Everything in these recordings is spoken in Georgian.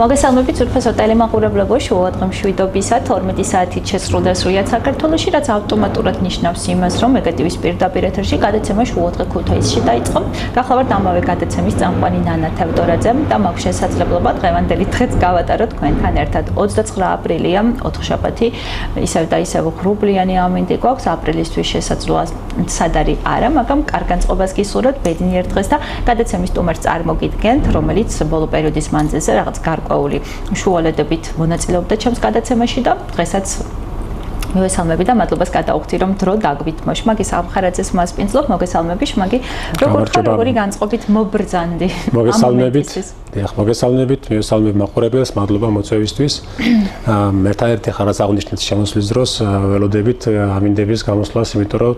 მოგესალმებით უცხოესო ტელემაყურებლებო, შუადღემშვიდობისა 12 საათით შესრულდა სრულიად საქართველოში, რაც ავტომატურად ნიშნავს იმას, რომ ეგეთივის პირდაპირ ეთერში გადაცემა შუადღე ქუთაისში დაიწყო. გახლავართ ამავე გადაცემის წამყვანი ნანა თევდორაძე და მაქვს შესაძლებლობა დღევანდელი დღეც გავატარო თქვენთან ერთად. 29 აპრილია, ოთხშაბათი, ისევ და ისევ ღრუბლიანი ამინდი გვაქვს აპრილისთვის შესაძლოა სადარი არა, მაგრამ კარგ განწყობას გისურვებთ ბედნიერ დღეს და გადაცემის სტუმარს წარმოგიდგენთ, რომელიც ბოლო პერიოდის მანძილზე რაღაც გარკვეული შუალედებით მონაწილეობდა ჩემს გადაცემაში და დღესაც მოგესალმები და მადლობას გადაუხდი რომ დრო დაგვით შმაგი სამხარაძეს მასპინძლობ მოგესალმები შმაგი როგორი განწყობით მობრძანდი მოგესალმებით მოგესალმებით მაყურებელს მადლობა მოწვევისთვის ერთადერთი ხარაც აღნიშნეთ შემოსვლის დროს ველოდებით ამინდების გამოსვლას იმიტომ რომ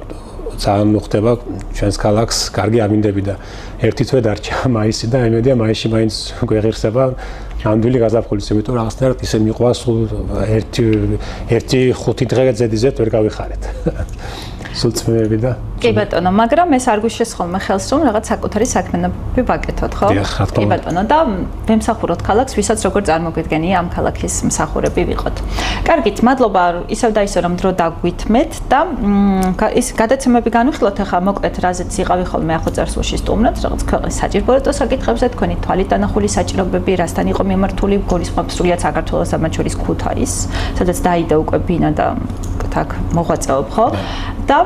ძალიან მოხდება ჩვენს ქალაქს კარგი ამინდები და ერთი თვე დარჩა მაისი და იმედია მაისში მაინც გვეღირსება ნამდვილი გაზაფხულის იმიტომ რაღაცნაირად ისე მიყვა სულ ერთი 5 დღე ზედიზედ ვერ გავიხარეთ სულ წმები და კი ბატონო მაგრამ ეს არ გვიშეს ხოლმე ხელს რომ რაღაც საკუთარი საქმიანობები ვაკეთოთ ხო კი ბატონო და ვემსახუროთ ქალაქს ვისაც როგორ წარმოგვიდგენია ამ ქალაქის მსახურები ვიყოთ კარგით მადლობა ისევ და ისევ რომ დრო დაგვითმეთ და ის გადაცემები განვიხილოთ ახლა მოკლედ რაზეც იყავი ხოლმე ახო წარსულში სტუმრად რაღაც ქვეყნის საჭიროებო საკითხებზე თქვენი თვალით დანახული საჭიროებები რასთან იყო მიმართული გულისხმობ სრულიად საქართველოს და მათ შორის ქუთაისს სადაც დაიდო უკვე ბინა და так მოღვაწეობ ხო და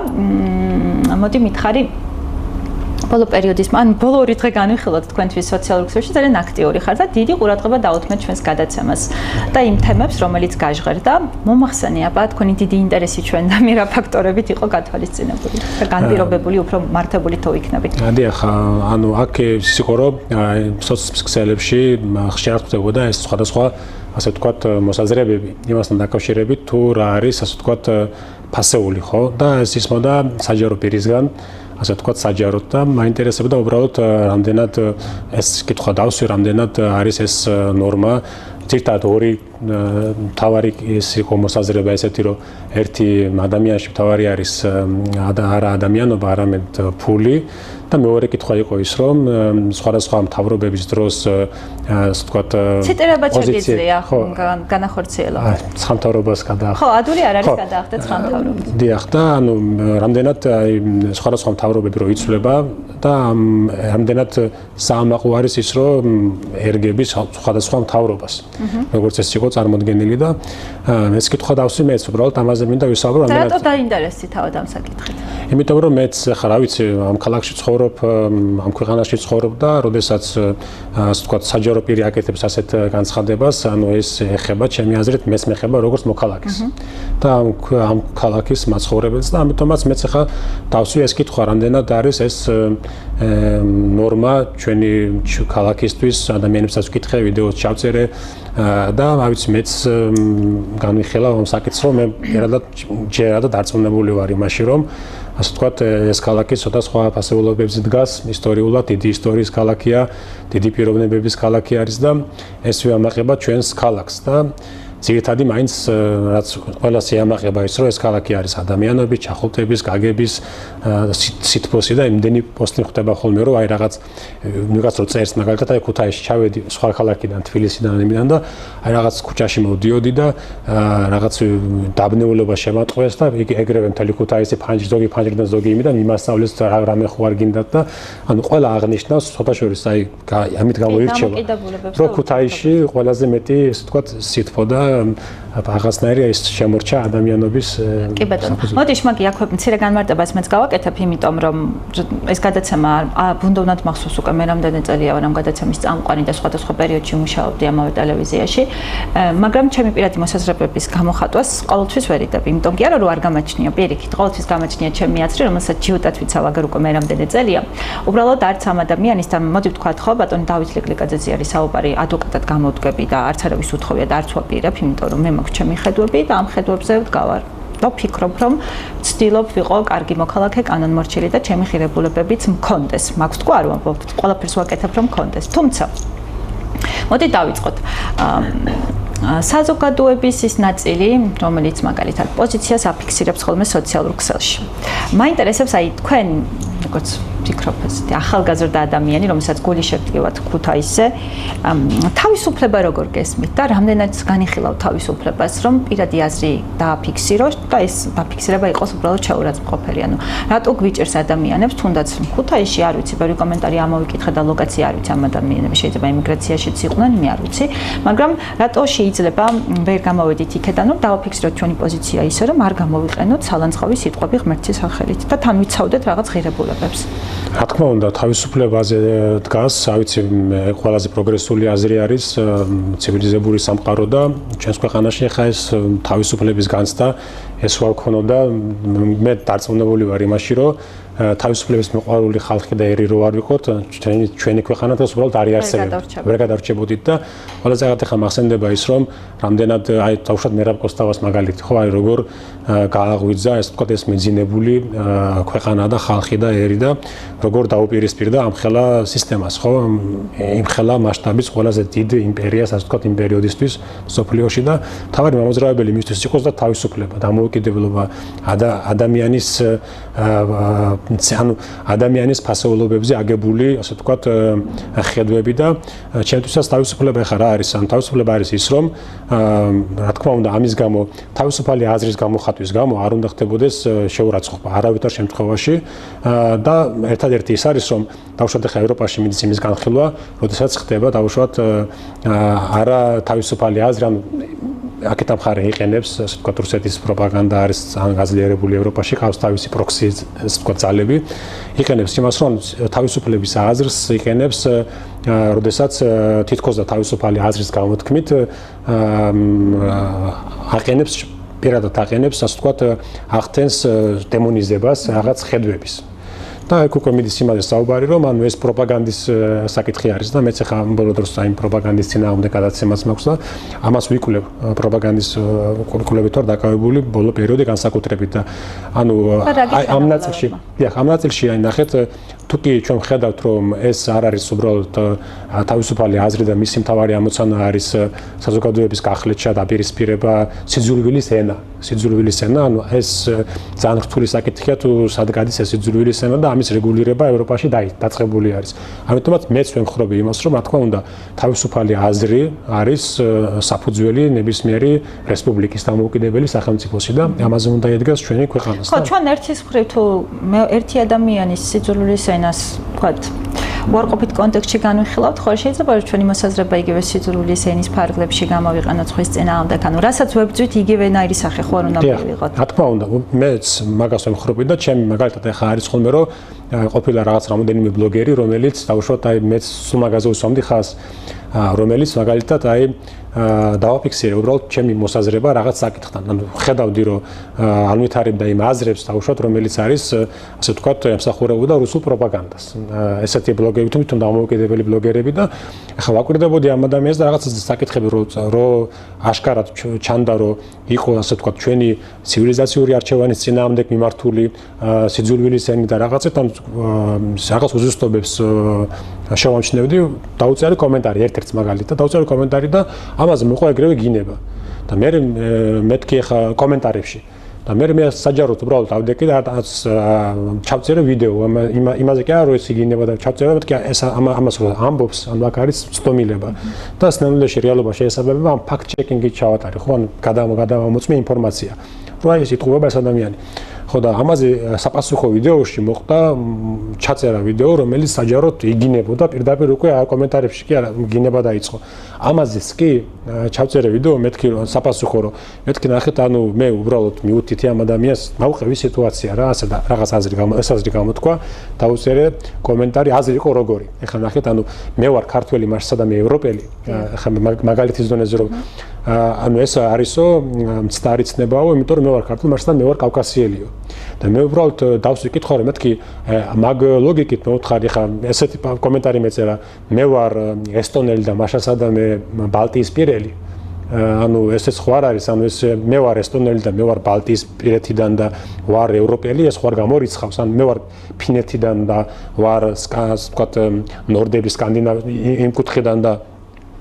მოდი მითხარი ბოლო პერიოდის ან ბოლო 2 დღე განვიხილოთ თქვენთვის სოციალურ ქსელში ძალიან აქტიური ხარ და დიდი ყურადღება დაუთმეთ ჩვენს გადაცემას და იმ თემებს რომელიც გაჟღერ და მომახსენე აბა თქვენი დიდი ინტერესი ჩვენ და მე რა ფაქტორებით იყო გათვალისწინებული და განპირობებული უფრო მართებული თუ იქნებით დიახ ანუ აქ ის იყო რომ სოციალურ ქსელებში ხშირად ხდებოდა ეს სხვადასხვა ასე ვთქვათ მოსაზრებები იმასთან დაკავშირებით თუ რა არის ასე ვთქვათ ფასეული ხო და ეს ისმოდა საჯარო პირისგან ასე ვთქვათ საჯაროდ და მაინტერესებდა უბრალოდ რამდენად ეს კითხვა დავსვი რამდენად არის ეს ნორმა ზირთად ორი თავარი ის იყო მოსაზრება ესეთი რომ ერთი ადამიანში თავარი არის არა ადამიანობა არამედ ფული და მეორე კითხვა იყო ის რომ სხვადასხვა მთავრობების დროს ასე ვთქვათ ციტირება შეგიძლია განახორციელო სამთავრობას გადაახდა ხო ადური არ არის გადაახდა სამთავრობას დიახ და ანუ რამდენად სხვადასხვა მთავრობები რო იცვლება და რამდენად საამაყო არის ის რომ ერგების სხვადასხვა მთავრობას როგორც ეს იყო წარმოდგენილი და ეს კითხვა დავსვი მეც უბრალოდ ამაზე მინდა ვისაუბრო რამდენად რატო დაინტერესდი თავად ამ საკითხით იმიტომ რომ მეც ხა რა ვიცი ამ ქალაქში ცხოვრობ ამ ქვეყანაში ცხოვრობ და როდესაც ასე ვთქვათ საჯარო პირი აკეთებს ასეთ განცხადებას ანუ ეს ეხება ჩემი აზრით მეც მეხება როგორც მოქალაქეს და ამ ქალაქის მაცხოვრებელს და ამიტომაც მეც ხა დავსვი ეს კითხვა რამდენად არის ეს ნორმა ჩვენი ქალაქისთვის ადამიანებსაც ვკითხე ვიდეოს ჩავწერე და რა ვიცი მეც განვიხილავ ამ საკითხს რომ მე ჯერადად დარწმუნებული ვარ იმაში რომ ასე ვთქვათ ეს ქალაქი ცოტა სხვა ფასეულობებზე დგას ისტორიულად დიდი ისტორიის ქალაქია დიდი პიროვნებების ქალაქი არის და ეს ვიამაყება ჩვენს ქალაქს და ძირითადი მაინც რაც ყველას ეამაყება ის რომ ეს ქალაქი არის ადამიანების, ჩახულტების, გაგების სითბოსი და იმდენი პოსტი ხდება ხოლმე რომ აი რაღაც ვიღაც რო წერს მაგალითად აი ქუთაისში ჩავედი სხვა ქალაქიდან თბილისიდან იმიდან და აი რაღაც ქუჩაში მოვდიოდი და რაღაც დაბნეულობა შემატყვეს და ეგრევე მთელი ქუთაისი ზოგი ფანჯრიდან ზოგი იმიდან იმასწავლეს რამე ხო არ გინდათ და ანუ ყველა აღნიშნავს სოფაშორის აი ამით გამოირჩევა რომ ქუთაისში ყველაზე მეტი ესე ვთქვათ სითბო და აღასნაირი ის შემორჩა ადამიანობის კი ბატონო მოდი შმაგი აქვე მცირე განმარტებას მეც გავაკეთებ იმიტომ რომ ეს გადაცემა ბუნდოვნად მახსოვს უკვე მე რამდენი წელია ვარ ამ გადაცემის წამყვანი და სხვადასხვა პერიოდში მუშაობდი ამავე ტელევიზიაში მაგრამ ჩემი პირადი მოსაზრებების გამოხატვას ყოველთვის ვერიდები იმიტომ კი არა რომ არ გამაჩნია პირიქით ყოველთვის გამაჩნია ჩემი აზრი რომელსაც ჯიუტად ვიცავ აგერ უკვე მე რამდენი წელია უბრალოდ არც ამ ადამიანის და მოდი ვთქვათ ხო ბატონი დავით ლეკლიკაძეზე არის საუბარი ადვოკატად გამოვდგები და არც არავის უთხოვია და არც ვაპირებ იმიტომ რომ მე მაქვს ჩემი ხედვები და ამ ხედვებზე ვდგავარ და ვფიქრობ რომ ვცდილობ ვიყო კარგი მოქალაქე კანონმორჩილი და ჩემი ღირებულებებიც მქონდეს მაქვს თქვა რომ ყველაფერს ვაკეთებ რომ მქონდეს თუმცა მოდი დავიწყოთ საზოგადოების ის ნაწილი რომელიც მაგალითად პოზიციას აფიქსირებს ხოლმე სოციალურ ქსელში მაინტერესებს აი თქვენ როგორც ვფიქრობ ესეთი ახალგაზრდა ადამიანი, რომელსაც გული შევდგევათ ქუთაისზე, თავისუფლება როგორ გესმით და რამდენად განიხილავ თავისუფლებას, რომ პირადი აზრი დააფიქსირო და ეს დაფიქსირება იყოს უბრალოდ შეურაცხმყოფელი. ანუ რატო გვიჭერს ადამიანებს, თუნდაც ქუთაისში არ ვიცი, ბევრი კომენტარი ამოვიკითხე და ლოკაცია არ ვიცი ამ ადამიანების, შეიძლება იმიგრაციაშიც იყვნენ, მე არ ვიცი, მაგრამ რატო შეიძლება ვერ გამოვედით იქედან, რომ დავაფიქსიროთ ჩვენი პოზიცია ისე, რომ არ გამოვიყენოთ სალანძღავი სიტყვები ღმერთის სახელით და თან ვიცავდეთ რაღაც ღირებულებებს. რა თქმა უნდა, თავისუფლებაზე დგას, ავიცი, ყველაზე პროგრესული აზრი არის ცივილიზებული სამყარო და ჩვენს ქვეყანაში ხა ეს თავისუფლების განცდა ეს ვარ ქონოდა, მე დარწმუნებული ვარ იმაში, რომ თავისუფლების მოყვარული ხალხი და ერი რო არ ვიყოთ, ჩვენი ქვეყანა დღეს უბრალოდ არ იარსებებდა. ვერ გადარჩებოდით და ყველაზე ახლა მახსენდება ის, რომ რამდენად აი თავშად მერაბ კოსტავას მაგალითი, ხო, აი როგორ გააღვიძა ეს თქო ეს მეძინებული ქვეყანა და ხალხი და ერი და როგორ დაუპირისპირდა ამ ხელა სისტემას, ხო? იმ ხელა მასშტაბის ყველაზე დიდ იმპერიას, ასე თქო, იმ პერიოდისთვის სოფლიოში და თავარი მამოძრავებელი მისთვის იყოს და თავისუფლება, დამოუკიდებლობა, ადამიანის ანუ ადამიანის ფასეულობებზე აგებული, ასე ვთქვათ, ხედვები და ჩემთვისაც თავისუფლება ხა რა არის? ანუ თავისუფლება არის ის, რომ რა თქმა უნდა, ამის გამო თავისუფალი აზრის გამოხატვის გამო არ უნდა ხდებოდეს შეურაცხყოფა არავითარ შემთხვევაში და ერთადერთი ის არის, რომ დავუშვათ ხა ევროპაში მიდის იმის განხილვა, როდესაც ხდება დავუშვათ არა თავისუფალი აზრი, ანუ აქეთ ამ ხარე იყენებს, ასე ვთქვათ, რუსეთის პროპაგანდა არის ძალიან გაძლიერებული ევროპაში, ყავს თავისი პროქსი, ასე ვთქვათ, ძალები. იყენებს იმას, რომ თავისუფლების აზრს იყენებს, როდესაც თითქოს და თავისუფალი აზრის გამოთქმით აყენებს, პირადად აყენებს, ასე ვთქვათ, ახდენს დემონიზებას რაღაც ხედვების. და აქ უკვე მიდის იმაზე საუბარი, რომ ანუ ეს პროპაგანდის საკითხი არის და მეც ახლა ბოლო დროს აი პროპაგანდის წინააღმდეგ გადაცემას მაქვს და ამას ვიკვლევ პროპაგანდის კურსულებით ვარ დაკავებული ბოლო პერიოდი განსაკუთრებით და ანუ აი ამ ნაწილში აი ნახეთ თუკი ჩვენ ხედავთ რომ ეს არ არის უბრალოდ თავისუფალი აზრი და მისი მთავარი ამოცანა არის საზოგადოების გახლეჩა და პირისპირება სიძულვილის ენა ანუ ეს ძალიან რთული საკითხია თუ სად გადის ეს სიძულვილის ენა და ამის რეგულირება ევროპაში დაწყებული არის. ამიტომაც მეც ვემხრობი იმას, რომ რა თქმა უნდა, თავისუფალი აზრი არის საფუძველი ნებისმიერი რესპუბლიკის დამოუკიდებელი სახელმწიფოსი და ამაზე უნდა ედგას ჩვენი ქვეყანას. ხო, ჩვენ ერთის მხრივ თუ ერთი ადამიანის სიძულვილის ენას, ვთქვათ, უარყოფით კონტექსტში განვიხილავთ, ხო, შეიძლება რომ ჩვენი მოსაზრება იგივე სიძულვილის ენის ფარგლებში გამოვიყენოთ ხვის წინააღმდეგ, ანუ რასაც ვებძვით იგივენაირი სახე ხო არ უნდა მივიღოთ. რა თქმა უნდა, მეც მაგას ვემხრობი და ჩემი მაგალითად ახლა არის ხოლმე რომ ყოფილა რაღაც რამოდენიმე ბლოგერი, რომელიც დავუშვათ აი მეც სულ მაგაზე ვსვამდი ხას, რომელიც მაგალითად აი დავაფიქსირე უბრალოდ ჩემი მოსაზრება რაღაც საკითხთან. ანუ ხედავდი რომ არ ვითარებდა იმ აზრებს დავუშვათ, რომელიც არის ასე ვთქვათ, ემსახურებოდა რუსულ პროპაგანდას. ესეთი ბლოგები თვითონ დამოუკიდებელი ბლოგერები და ახლა ვაკვირდებოდი ამ ადამიანს და რაღაც საკითხები რომ აშკარად ჩანდა რომ იყო ასე ვთქვათ ჩვენი ცივილიზაციური არჩევანის წინააღმდეგ მიმართული სიძულვილის ენი და რაღაცეთ ან რაღაც უზუსტობებს შევამჩნევდი, დაუწერე კომენტარი ერთ-ერთ მაგალითად და დაუწერე კომენტარი და ამაზე მოყვა ეგრევე გინება და მე მეთქი ახლა კომენტარებში და მე საჯაროდ უბრალოდ ავდექი და ჩავწერე ვიდეო იმაზე კი არა რომ ეს იგინება და ჩავწერე მეთქი ეს ამას რომ ამბობს ანუ აქ არის ცდომილება და სნელში რეალობა შეესაბამება ამ ფაქტ ჩეკინგით ჩავატარე ხო ანუ გადამოწმე ინფორმაცია რომ აი ეს იტყუება ეს ადამიანი ხო და ამაზე საპასუხო ვიდეოში მოხდა ჩაწერა ვიდეო რომელიც საჯაროდ იგინებოდა პირდაპირ უკვე კომენტარებში კი არა გინება დაიწყო ამაზეც კი ჩავწერე ვიდეო მეთქი რომ საპასუხო რომ მეთქი ნახეთ ანუ მე უბრალოდ მიუთითი ამ ადამიანს მოვყევი სიტუაცია რა ასე და რაღაც აზრი გამოთქვა დაუწერე კომენტარი აზრი იყო როგორი ეხლა ნახეთ ანუ მე ვარ ქართველი მაშსა და მე ევროპელი ეხლა მაგალითის დონეზე რომ ანუ ეს არისო მცდარი ცნებაო იმიტომ რომ მე ვარ ქართველი მაშსა და მე ვარ კავკასიელიო და მე უბრალოდ დავსვიკითხო რომ მეთქი მაგ ლოგიკით მოვთხარი ხა ესეთი კომენტარი მეწერა მე ვარ ესტონელი და მაშასა და მე ბალტიისპირელი ანუ ესეც ხო არ არის ანუ ეს მე ვარ ესტონელი და მე ვარ ბალტიისპირეთიდან და ვარ ევროპელი ეს ხო არ გამორიცხავს ანუ მე ვარ ფინეთიდან და ვარ ვთქვათ ნორდების სკანდინავიის იმ კუთხიდან და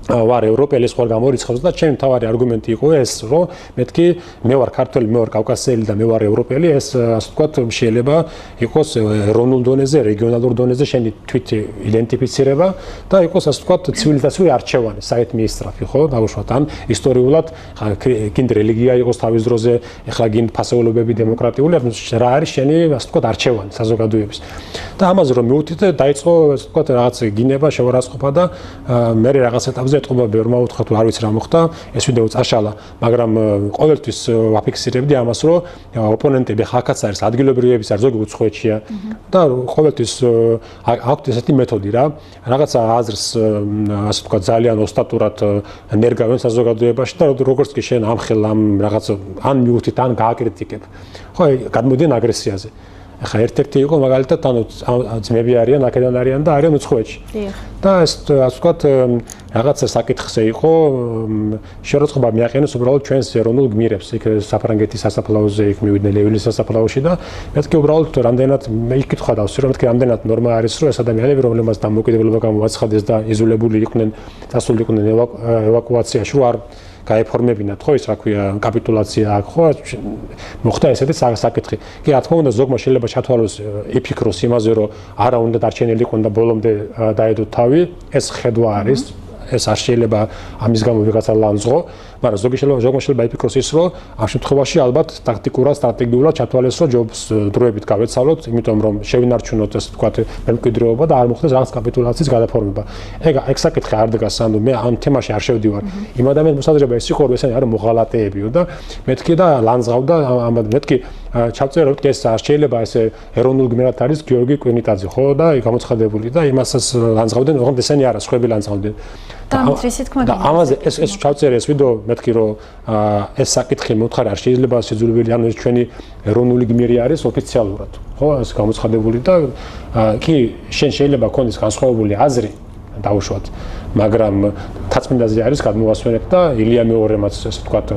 ვარ ევროპელი ხარ გამორიცხავს და ჩემი თავარი არგუმენტი იყო ეს, რომ მეთქი მე ვარ ქართველი, მე ვარ კავკასიელი და მე ვარ ევროპელი, ეს ასე ვთქვათ შეიძლება იყოს ეროვნულ დონეზე, რეგიონალურ დონეზე შენი თვით იდენტიფიცირება და იყოს ასე ვთქვათ ცივილიზაციური არჩევანი, საერთმიესწრაფი, ხო, დავუშვათ ან ისტორიულად გინდ რელიგია იყოს თავის დროზე, ეხლა გინდ ფასეულობები დემოკრატიული, რა არის შენი ასე ვთქვათ არჩევანი საზოგადოების. და ამაზე რომ მივუთით დაიწყო ასე ვთქვათ რაღაც გინება, შევარაცხყოფა და მე რაღაც ეტაპზე ეთყობა ბევრმა უთხრა თუ არ ვიცი რა მოხდა ეს ვიდეო წაშალა მაგრამ ყოველთვის ვაფიქსირებდი ამას რომ ოპონენტები ხალხაც არის ადგილობრივების არის ზოგი უცხოეთშია და ყოველთვის აქვთ ესეთი მეთოდი რა რაღაცა აზრს ასე ვთქვათ ძალიან ოსტატურად ნერგავენ საზოგადოებაში და როგორც კი შენ ამხელ ამ რაღაც ან მიუთით ან გააკრიტიკებ ხო გადმოდიან აგრესიაზე ახლა ერთ-ერთი იყო მაგალითად ანუ ძმები არიან აქედან არიან და არიან უცხოეთში. და ეს ასე ვთქვათ რაღაცა საკითხზე იყო შეროცხობა მიაყენეს უბრალოდ ჩვენს ეროვნულ გმირებს იქ საფრანგეთის სასაფლაოზე იქ მივიდნენ ლევილის სასაფლაოში და მეთქი უბრალოდ რამდენად მე იკითხა დავსვი რომ მეთქი რამდენად ნორმა არის რომ ეს ადამიანები რომლებმაც დამოუკიდებლობა გამოაცხადეს და იზოლებული იყვნენ დასულიყვნენ ევაკუაციაში რომ არ გაეფორმებინათ ხო ის რა ქვია კაპიტულაცია აქ ხო მოხდა ესეთი საკითხი. კი რა თქმა უნდა ზოგმა შეიძლება ჩათვალოს იფიქროს იმაზე რომ არა უნდა დარჩენილიყო და ბოლომდე დაედო თავი ეს ხედვა არის ეს არ შეიძლება ამის გამო ვიღაცა ლანძღო მაგრამ ზოგმა შეიძლება იფიქროს ის რომ ამ შემთხვევაში ალბათ ტაქტიკურად სტრატეგიულად ჩათვალეს რომ ჯობს დროებით გავეცალოთ იმიტომ რომ შევინარჩუნოთ ასე ვთქვათ მემკვიდრეობა და არ მოხდეს რაღაც კაპიტულაციის გადაფორმება. ეგ საკითხი არ დგას ანუ მე ამ თემაში არ შევდივარ. იმ ადამიანს მოსაზრება ეს იყო რომ ესენი არ მოღალატეებიო და მეთქი და ლანძღავდა მეთქი ჩავწერე რომ ეს არ შეიძლება ესე ეროვნულ გმირად არის გიორგი კვინიტაძე ხო და გამოცხადებული და იმასაც ლანძღავდნენ ოღონდ ესენი არა სხვები ლანძღავდნენ. და ამის თქმა და ამაზე ეს ჩავწერე ეს ვიდეო მეთქი რომ ეს საკითხი მოთხარ არ შეიძლება შეძულებელი ანუ ეს ჩვენი ეროვნული გმირი არის ოფიციალურად ხო ეს გამოცხადებული და კი შენ შეიძლება ქონდეს განსხვავებული აზრი დაუშვათ მაგრამ თაცმინდაზე არის გადმოვასვენებ და ილია მეორემაც ესე ვთქვათ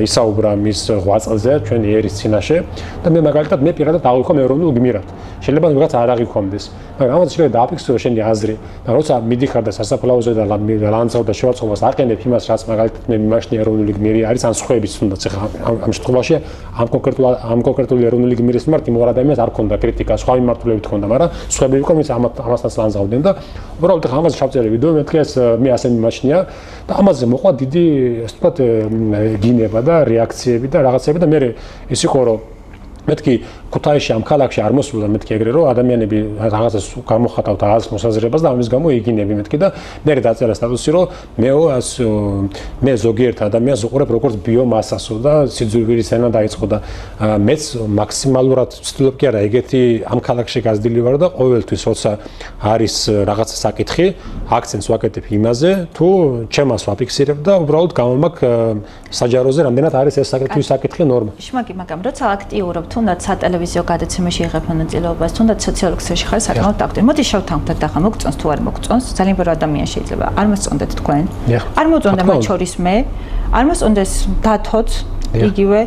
ისაუბრა მის ღვაწლზე ჩვენი ერის წინაშე და მე მაგალითად მე პირადად ავიქომ ეროვნულ გმირად შეიძლება ვიღაც არ აღიქომდეს მაგრამ ამაზე შეიძლება დააფიქსირო შენი აზრი და როცა მიდიხარ და სასაფლაოზე და ლანძღავ და შევაწყობას აყენებ იმას რაც მაგალითად მე მიმაშნი ეროვნული გმირი არის ან სხვაებიც თუნდაც ახლა ამ შემთხვევაში ამ კონკრეტული ეროვნული გმირის მიმართ იმ ორ ადამიანს არ ქონდა კრიტიკა სხვა მიმართულებით ქონდა მაგრამ სხვაები იყო ვინც ამასაც ლანძღავდნენ და უბრალოდ ახლა ამაზე ჩავწერე ვიდეო მეთქი ეს მე ასე მიმაჩნია და ამაზე მოყვა დიდი ასე ვთქვათ გინება და რეაქციები და რაღაცები და მე ის იყო რომ მეთქი ქუთაისში ამ ქალაქში არ მოსულა მეთქი ეგრე რომ ადამიანები რაღაცას გამოხატავთ აზრს მოსაზრებას და ამის გამო იგინები მეთქი და მე დაწერა სტატუსი რომ მე ზოგიერთ ადამიანს უყურებ როგორც ბიომასასო და სიძულვილის ენა დაიწყო და მეც მაქსიმალურად ვცდილობ კი არა ეგეთი ამ ქალაქში გაზრდილი ვარ და ყოველთვის როცა არის რაღაცა საკითხი აქცენტს ვაკეთებ იმაზე თუ ჩემას ვაფიქსირებ და უბრალოდ გამომაქ საჯაროზე რამდენად არის ეს საკითხი ნორმა. შმაკი მაგრამ როცა აქტიურობ თუნდაც სატელევიზიო გადაცემაში იღებ მონაწილეობას, თუნდაც სოციალურ ქსელში ხარ საკმაოდ აქტიური. მოდი შევთანხმდეთ ახლა მოგწონს თუ არ მოგწონს, ძალიან ბევრი ადამიანი შეიძლება არ მოსწონდეთ თქვენ. არ მოწონდა მათ შორის მე, არ მოსწონდეს დათოც იგივე.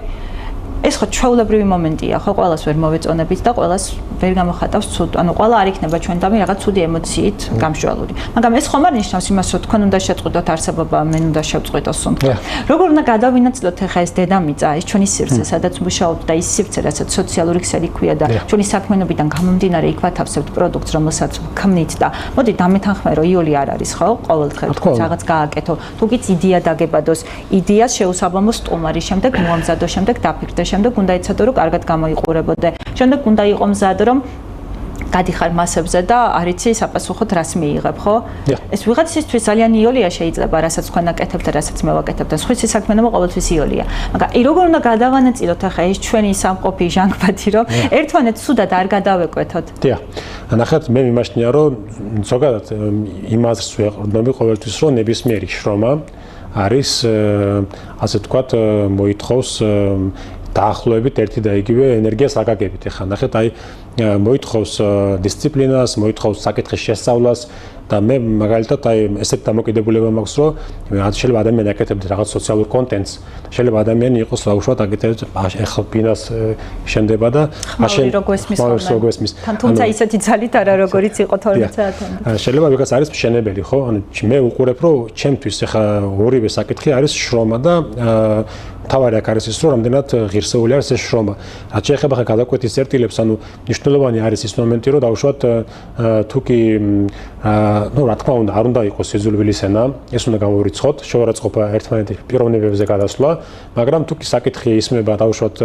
ეს ხო ჩვეულებრივი მომენტია, ხო ყველას ვერ მოვეწონებით და ყველას ვერ გამოხატავს ცუდ. ანუ ყველა არ იქნება ჩვენთან რაღაც ცუდი ემოციით გამშვალული. მაგრამ ეს ხომ არ ნიშნავს იმას, რომ თქვენ უნდა შეწყვიტოთ არსებობა, მენ უნდა შევწყვიტოს სუნთქვა. როგორ უნდა გადავინაცვლოთ ახლა ეს დედამიწა, ეს ჩვენი სივრცე, სადაც მუშაობთ და ის სივრცე, რასაც სოციალური ქსელი ქვია და ჩვენი საქმიანობიდან გამომდინარე იქ ვათავსებთ პროდუქტს, რომელსაც ქმნით და მოდი დამეთანხმე, რომ იოლი არ არის, ხო? ყოველდღე რაღაც გააკეთო. თუ გიც იდეა დაგებადოს, იდეას შეუსაბამო სტუმარი, შემდეგ მოამზადო, შემდეგ დაფიქრდე შემდეგ უნდა იცოდე რომ კარგად გამოიყურებოდე. შემდეგ უნდა იყო მზად რომ გადიხარ მასებზე და არ იცი საპასუხოდ რას მიიღებ, ხო? ეს ვიღაცისთვის ძალიან იოლია შეიძლება, რასაც თქვენ აკეთებთ და რასაც მე ვაკეთებ და სხვისი საქმიანობა ყოველთვის იოლია. მაგრამ როგორ უნდა გადავანაწილოთ ახლა ეს ჩვენი სამყოფი ჟანგბადი, რომ ერთმანეთს სუდად არ გადავეკვეთოთ? დიახ. ნახეთ, მე მიმაჩნია, რომ ზოგადად იმ აზრს ვეყრდნობი ყოველთვის, რომ ნებისმიერი შრომა არის ასე ვთქვათ, მოითხოვს დაახლოებით ერთი და იგივე ენერგიას აკაკებით. ახლა ნახეთ, აი მოითხოვს დისციპლინას, მოითხოვს საკითხის შესწავლას და მე მაგალითად აი ესეთ დამოკიდებულება მაქვს, რომ შეიძლება ადამიანი აკეთებდეს რაღაც სოციალურ კონტენტს, შეიძლება ადამიანი იყოს უშუალოდ აკეთებს ახლა ბინას შენდება და მაშინ როგესმის. თუმცა ისეთი ძალით არა როგორიც იყო 12 საათამდე. შეიძლება ვიღაც არის მშენებელი, ხო? ანუ მე უყურებ, რომ ჩემთვის ახლა ორივე საკითხი არის შრომა და თავარი აქ არის ის, რომ რამდენად ღირსეული არის ეს შრომა. რაც შეეხება ხა გადაკვეთის წერტილებს, ანუ მნიშვნელოვანი არის ის მომენტი, რომ დაუშვათ თუ კი ну, რა თქმა უნდა, არ უნდა იყოს სიძულვილის ენა, ეს უნდა გამოვირიცხოთ, შეურაცხყოფა ერთმანეთის პიროვნებებზე გადასვლა, მაგრამ თუ კი საკითხი ისმება დაუშვათ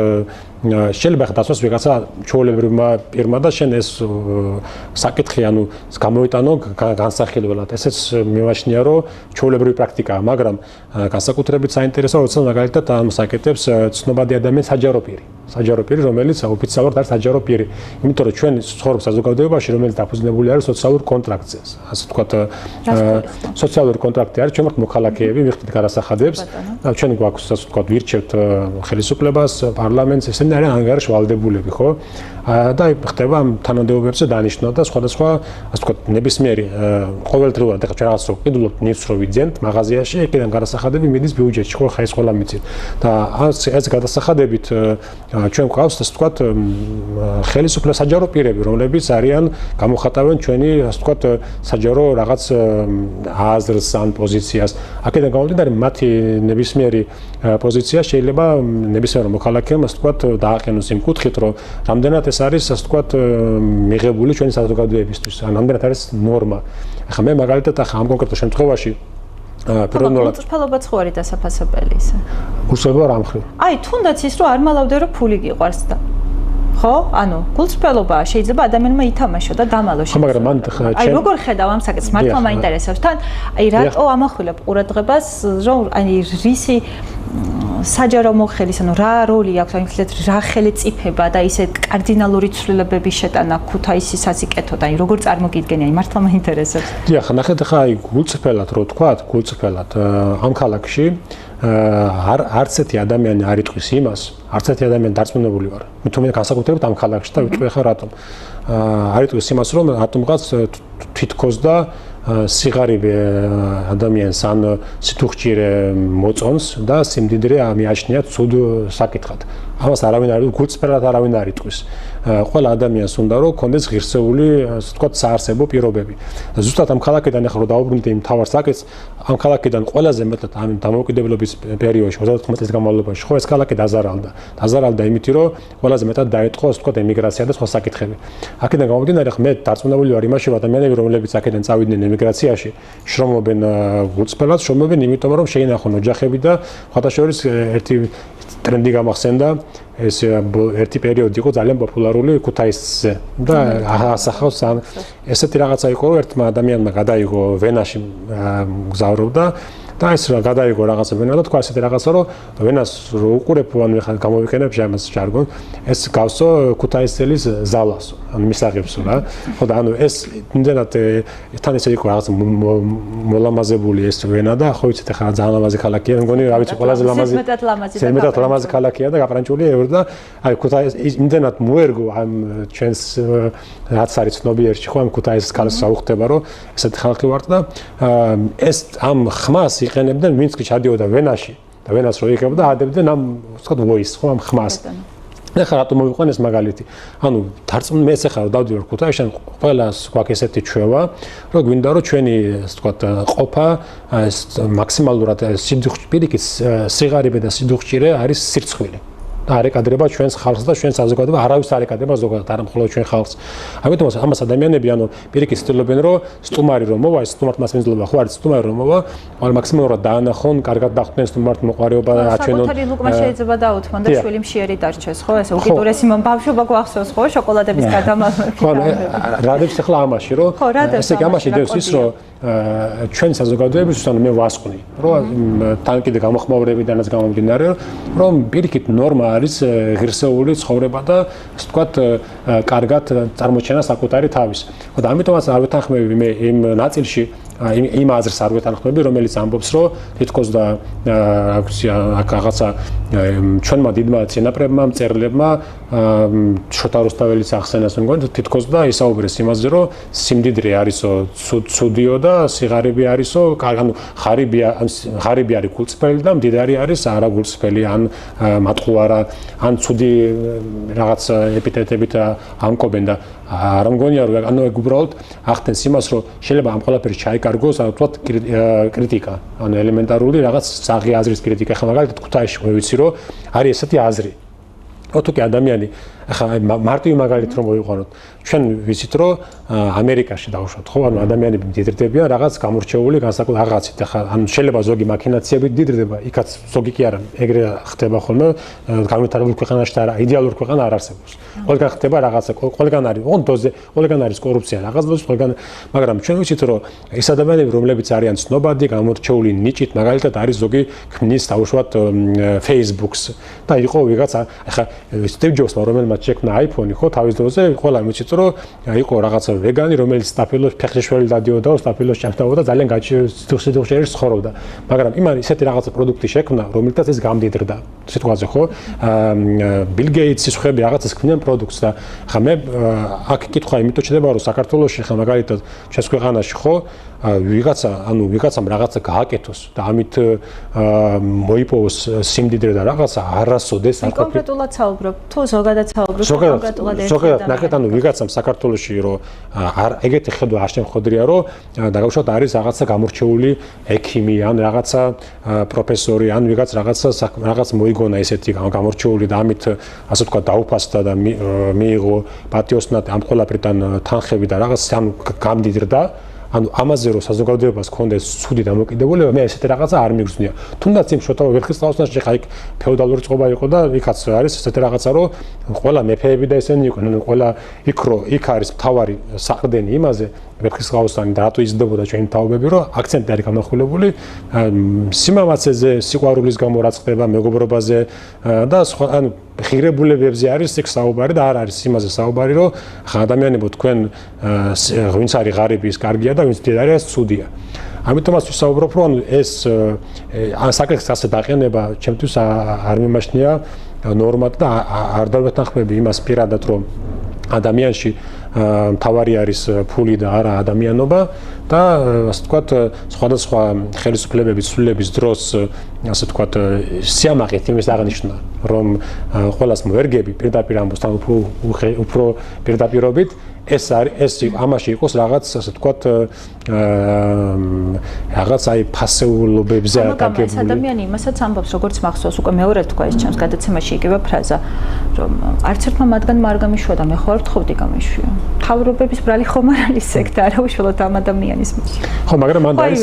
შეიძლება ხა დასვას ვიღაცა ჩვეულებრივმა პირმა და შენ ეს საკითხი, ანუ გამოიტანო განსახილველად. ესეც მევაჩნია, რომ ჩვეულებრივი პრაქტიკაა, მაგრამ განსაკუთრებით საინტერესოა, როცა მაგალითად საკეთებს ცნობადი ადამიანის საჯარო პირი, რომელიც ოფიციალურად არის საჯარო პირი. იმიტომ რომ ჩვენ ცხოვრობ საზოგადოებაში, რომელიც დაფუძნებული არის სოციალურ კონტრაქტზე. ასე ვთქვათ, სოციალური კონტრაქტი არის, ჩვენ ვართ მოქალაქეები, ვიხდით გადასახადებს და ჩვენ გვაქვს, ასე ვთქვათ, ვირჩევთ ხელისუფლებას, პარლამენტს, ესენი არიან ანგარიშ ვალდებულები, ხო? და ხდება ამ თანამდებობებზე დანიშნვა და სხვადასხვა, ასე ვთქვათ, ნებისმიერი ყოველდღიურად ახლა ჩვენ რაღაც რო ყიდულობთ ნივთს რო ვიძენთ მაღაზიაში, იქიდან გადასახადები მიდის ბიუჯეტში, ხო, ხა ეს ყველა მიცით. და ეს გადასახადებით ჩვენ გვყავს, ასე ვთქვათ, ხელისუფლება საჯარო პირები, რომლებიც არიან გამოხატავენ ჩვენი, ასე ვთქვათ, საჯარო რაღაც აზრს ან პოზიციას. აქედან გამომდინარე, მათი ნებისმიერი პოზიცია შეიძლება ნებისმიერ მოქალაქემ, ასე ვთქვათ, დააყენოს იმ კუთხით, რომ რამდენად ეს არის, ასე ვთქვათ, მიღებული ჩვენი საზოგადოებისთვის, ან რამდენად არის ნორმა. ახლა მე მაგალითად ახლა ამ კონკრეტულ შემთხვევაში პიროვნულად გულწრფელობაც ხო არის დასაფასებელი ისე. გულწრფელობა რა მხრივ? აი, თუნდაც ის რომ არ მალავდე რომ ფული გიყვარს და ხო? ანუ გულწრფელობა შეიძლება ადამიანმა ითამაშო და დამალოს. ხო, მაგრამ მან აი, როგორ ხედავ ამ საკითხს? მართლა მაინტერესებს თან, აი, რატო ამახვილებ ყურადღებას, რომ აი რისი საჯარო მოხელის, ანუ რა როლი აქვს, აი ვთქვათ, რა ხელწიფება და ისე კარდინალური ცვლილებების შეტანა ქუთაისის სასიკეთოდ, აი როგორ წარმოგიდგენი, აი მართლა მაინტერესებს. დიახ, ნახეთ ახლა აი გულწრფელად რო ვთქვათ, გულწრფელად ამ ქალაქში არც ერთი ადამიანი არ იტყვის იმას, არც ერთი ადამიანი დარწმუნებული ვარ. მე თვითონ განსაკუთრებით ამ ქალაქში და ვიტყვი ახლა რატომ. არ იტყვის იმას, რომ რატომღაც თვითქოს და სიღარიბე ადამიანს ან სიტუხჭირე მოწონს და სიმდიდრე მიაჩნია ცუდ საკითხად. ამას არავინ არ გულწრფელად არავინ არ იტყვის. ყველა ადამიანს უნდა რომ კონდეს ღირსეული, ასე ვთქვათ, საარსებო პირობები. ზუსტად ამ ქალაქიდან ახლა რომ დაუბრუნდე იმ თავარ საკითხს, ამ ქალაქიდან ყველაზე მეტად ამ დამოუკიდებლობის პერიოდში 39 წლის განმავლობაში ხო ეს ქალაქი დაზარალდა. დაზარალდა იმით, რომ ყველაზე მეტად დაეწყო, ასე ვთქვათ, ემიგრაცია და სხვა საკითხები. აქედან გამომდინარე, მე დარწმუნებული ვარ იმაში, რომ ადამიანები, რომლებიც აქედან წავიდნენ ემიგრაციაში, შრომობენ გულწრფელად, შრომობენ იმიტომ, რომ შეინახონ ოჯახები და სხვადასხვა ერთი ტრენდი გამახსენდა. ეს ერთი პერიოდი იყო ძალიან პოპულარული ქუთაისზე და ასახავს ან ესეთი რაღაცა იყო, რომ ერთმა ადამიანმა გადაიღო ვენაში გზავრობდა და ეს რა გადაიღო რაღაცა ვენა და თქვა ესეთი რაღაცა, რომ ვენას რო უყურებ, ანუ ეხლა გამოვიყენებ ამას ჟარგონ, ეს გავსო ქუთაისელის ზალას, ანუ მისაღებსო რა. ხო და ანუ ეს იმდენად თან ესე იყო რაღაც მოლამაზებული ეს ვენა და ხო იცით ეხლა ძალიან ლამაზი ქალაქია, მგონი რა ვიცი ყველაზე ლამაზი. მეტად ლამაზი ქალაქია და გაპრანჭულია და აი ქუთაის იმდენად მოერგო ამ ჩვენს რაც არის ცნობიერში ხო ამ ქუთაისის ქალს რა უხდება, რომ ესეთი ხალხი ვართ და ეს ამ ხმას იყენებდნენ ვინც კი ჩადიოდა ვენაში და ვენას რო იღებდა ადებდნენ ამ ვთქვათ ვოის ხო ამ ხმას. ეხლა რატომ მოვიყვან ეს მაგალითი? ანუ დარწმუნ მე ეხლა რომ დავდივარ ქუთაისში, ყველას გვაქვს ესეთი ჩვევა, რომ გვინდა რომ ჩვენი ასე ვთქვათ ყოფა მაქსიმალურად პირიქით სიღარიბე და სიდუხჭირე არის სირცხვილი. და არ ეკადრება ჩვენს ხალხს და ჩვენს საზოგადოებას, არავის არ ეკადრება ზოგადად, არა მხოლოდ ჩვენ ხალხს. ამიტომ ამას ადამიანები ანუ პირიქით ცდილობენ რომ სტუმარი რომ მოვა, ეს სტუმართ მას მენძლობა ხო არის სტუმარი რომ მოვა, მაგრამ მაქსიმალურად დაანახონ, კარგად დახვდნენ სტუმართ მოყვარეობა და აჩვენონ. საკუთარი ლუკმა შეიძლება დაუთმონ და შვილი მშიერი დარჩეს, ხო? ესე უკიდურესი ბავშვობა გვახსოვს, ხო? შოკოლადების გადამალვები. ხო, რადებს ახლა ამაში, რომ ესე გამაში დევს ის რომ ჩვენ საზოგადოებისთვის ანუ მე ვასწვნი, რომ თან კიდე გამოხმაურებიდანაც გამომდინარე, რომ პირიქით ნორმა არის ღირსეული ცხოვრება და ასე ვთქვათ, კარგად წარმოჩენა საკუთარი თავის. და ამიტომაც არ ვეთანხმები მე იმ ნაწილში, იმ აზრს არ ვეთანხმები, რომელიც ამბობს, რომ თითქოს და აქ რაღაცა ჩვენმა დიდმა წინაპრებმა, მწერლებმა შოთა რუსთაველის ახსენას მგონი, თითქოს და ისაუბრეს იმაზე, რომ სიმდიდრე არისო, ცუდიო და სიღარიბე არისო, ანუ ღარიბი არის გულწრფელი და მდიდარი არის არა გულწრფელი, ან მატყუარა, ან ცუდი რაღაც ეპითეტებით ამკობენ და არ მგონია რომ ანუ ეგ უბრალოდ ახდენს იმას რომ შეიძლება ამ ყველაფერს ჩაიკარგოს ვთქვათ კრიტიკა ანუ ელემენტარული რაღაც საღი აზრის კრიტიკა ხა მაგალითად ქუთაისში მე ვიცი რომ არის ესეთი აზრი ოთუკი ადამიანი ახლა მარტივი მაგალითი რომ მოვიყვანოთ ჩვენ ვიცით რომ ამერიკაში დავუშვათ ხო ანუ ადამიანები მდიდრდებიან რაღაც გამორჩეული განსაკუთრებით რაღაცით ახლა ანუ შეიძლება ზოგი მაქინაციებით მდიდრდება იქაც ზოგი კი არა ეგრე ხდება ხოლმე განვითარებულ ქვეყანაში და იდეალურ ქვეყანა არ არსებობს ყველგან ხდება რაღაცა ყველგან არის ოღონდ დოზე ყველგან არის კორუფცია რაღაც დოზის ყველგან მაგრამ ჩვენ ვიცით რომ ეს ადამიანები რომლებიც არიან ცნობადი გამორჩეული ნიჭით მაგალითად არის ზოგი ქმნის დავუშვათ Facebook-ს და იყო ვიღაცა ახლა Steve Jobs-მა რომელმაც შექმნა iPhone-ი ხო თავის დროზე ყველა ვიცით რომ იყო რაღაცა ვეგანი რომელიც სტაფილოს ფეხშეშველი დადიოდა და სტაფილოს ჩამთავრდა ძალიან გაჩვენებულ ცხოვრობდა მაგრამ იმან ისეთი რაღაცა პროდუქტი შექმნა რომელთაც ეს გამდიდრდა სიტუაციაზე ხო Bill Gates-ის ხები რაღაცას ქმნიან პროდუქტს და ხა მე აქ კითხვა იმიტომ ჩდება რომ საქართველოში ხა მაგალითად ჩვენს ქვეყანაში ხო ვიღაცამ რაღაცა გააკეთოს და ამით მოიპოვოს სიმდიდრე და რაღაცა არასოდეს არ კონკრეტულად საუბრობ თუ ზოგადად საუბრობ კონკრეტულად ზოგადად ნახეთ ვიღაცამ საქართველოში რომ ეგეთი ხედვა არ შემხოდრია რომ დაგავშოთ არის რაღაცა გამორჩეული ექიმი ან რაღაცა პროფესორი ან ვიღაც რაღაც მოიგონა ესეთი გამორჩეული და ამით ასე ვთქვათ დაუფასდა და მიიღო პატიოსნად ამ ყველაფრიდან თანხები და რაღაც ამ გამდიდრდა ანუ ამაზე რომ საზოგადოებას ქონდეს ცუდი დამოკიდებულება მე ესეთი რაღაცა არ მიგრძნია თუნდაც იმ შოთა ვერხისყაოსანში ხა იქ ფეოდალური წყობა იყო და იქაც არის ესეთი რაღაცა რომ ყველა მეფეები და ესენი იყვნენ ანუ ყველა იქ არის მთავარი საყრდენი იმაზე ვერხისყაოსანი და რატო იზრდებოდა ჩვენი თაობები რომ აქცენტი არის გამახვილებული სიმამაცეზე სიყვარულის გამო რაც ხდება მეგობრობაზე და სხვა ანუ ღირებულებებზე არის იქ საუბარი და არ არის იმაზე საუბარი რომ ხა ადამიანებო თქვენ ვინც არის ღარიბი ის კარგია და ვინც მდიდარია ის ცუდია ამიტომაც ვისაუბრობ რომ ეს საკითხს ასე დაყენება ჩემთვის არ მიმაჩნია ნორმად და არ დავეთანხმები იმას პირადად რომ ადამიანში მთავარი არის ფული და არა ადამიანობა და ასე ვთქვათ სხვადასხვა ხელისუფლებების ცვლილების დროს ასე ვთქვათ სიამაყით იმის აღნიშნა რომ ყველას მოერგები პირდაპირ ამბოსთან უფრო პირდაპირობით ეს ამაში იყოს რაღაც ასე ვთქვათ რაღაც აი ფასეულობებზე დაგებული. ეს ადამიანი იმასაც ამბობს, როგორც მახსოვს, უკვე მეორედ თქვა ეს ჩემს გადაცემაში იგივე ფრაზა, რომ არც ერთმა მათგანმა არ გამიშვა და მე ხო არ ვთხოვდი გამიშვია. თავრობების ბრალი ხომ არ არის სექტა, არა უშუალოდ ამ ადამიანის მიერ. ხო, მაგრამ მან და ის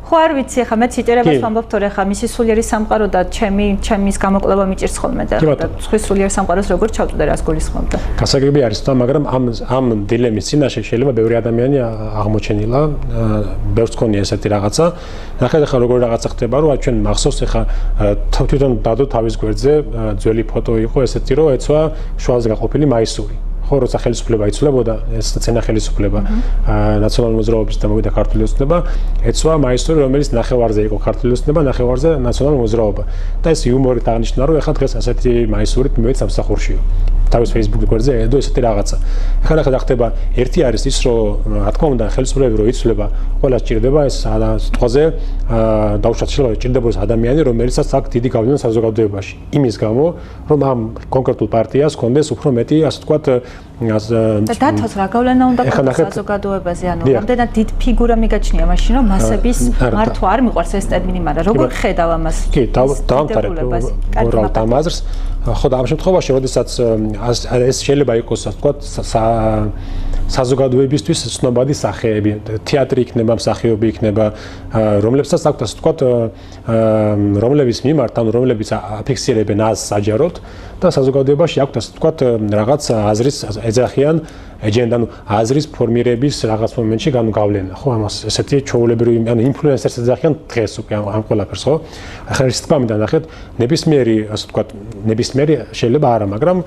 ხო არ ვიცი ახლა მე ციტერებას ვამბობ თორე ახლა მისი სულიერი სამყარო და ჩემის გამოკვლევა მიჭირს ხოლმე და სხვა სულიერ სამყაროს როგორ ჩავწვდე რას გულისხმობდა. გასაგები არის და მაგრამ ამ დილემის წინაშე შეიძლება ბევრი ადამიანი აღმოჩენილა ბევრს ქონია ესეთი რაღაცა. ნახეთ ახლა როგორ რაღაცა ხდება რომ ჩვენ მახსოვს ახლა თვითონ დადო თავის გვერდზე ძველი ფოტო იყო ესეთი რომ ეცვა შუაზე გაყოფილი მაისური. ხო როცა ხელისუფლება იცვლებოდა ეს ცენა ხელისუფლება ნაციონალური მოძრაობის და მოვიდა ქართული ოცნება ეცვა მაისური რომელიც ნახევარზე იყო ქართული ოცნება ნახევარზე ნაციონალური მოძრაობა და ეს იუმორით აღნიშნა რომ ეხლა დღეს ასეთი მაისურით მივეც სამსახურშიო თავის Facebook გვერდზე ედო ესეთი რაღაცა ეხლა ხდება ერთი არის ის რომ რა თქმა უნდა ხელისუფლებები რო იცვლება ყველა სჭირდება ეს სიტყვაზე დაუშვათ შეიძლება სჭირდებოდეს ადამიანი რომელიცაც აქვს დიდი გავლენა საზოგადოებაში იმის გამო რომ ამ კონკრეტულ პარტიას კონდეს უფრო მეტი ასე ვთქვათ და დათოს რა გავლენა უნდა ქონდეს საზოგადოებაზე ანუ რამდენად დიდ ფიგურა მიგაჩნია მაშინ რომ მასების მართვა არ მიყვარს ეს ტერმინი მაგრამ როგორ ხედავ ამას კი დავამტარებ უბრალოდ ამ აზრს ხო და ამ შემთხვევაში როდესაც ეს შეიძლება იყოს ასე ვთქვათ საზოგადოებისთვის ცნობადი სახეები თეატრი იქნება მსახიობი იქნება რომლებსაც აქვს ასე ვთქვათ რომლების მიმართ ანუ რომლებიც აფიქსირებენ აზრს საჯაროდ და საზოგადოებაში აქვთ ასე ვთქვათ რაღაც აზრის ეძახიან ეჯენდა, ანუ აზრის ფორმირების რაღაც მომენტში განგავლენა, ხო, ამას ესეთი ჩვეულებრივი, ანუ ინფლუენსერს ეძახიან დღეს უკვე ამ ყველაფერს, ხო? ახლა ის თქვა მინდა ნახეთ, ნებისმიერი, ასე ვთქვათ, ნებისმიერი შეიძლება არა, მაგრამ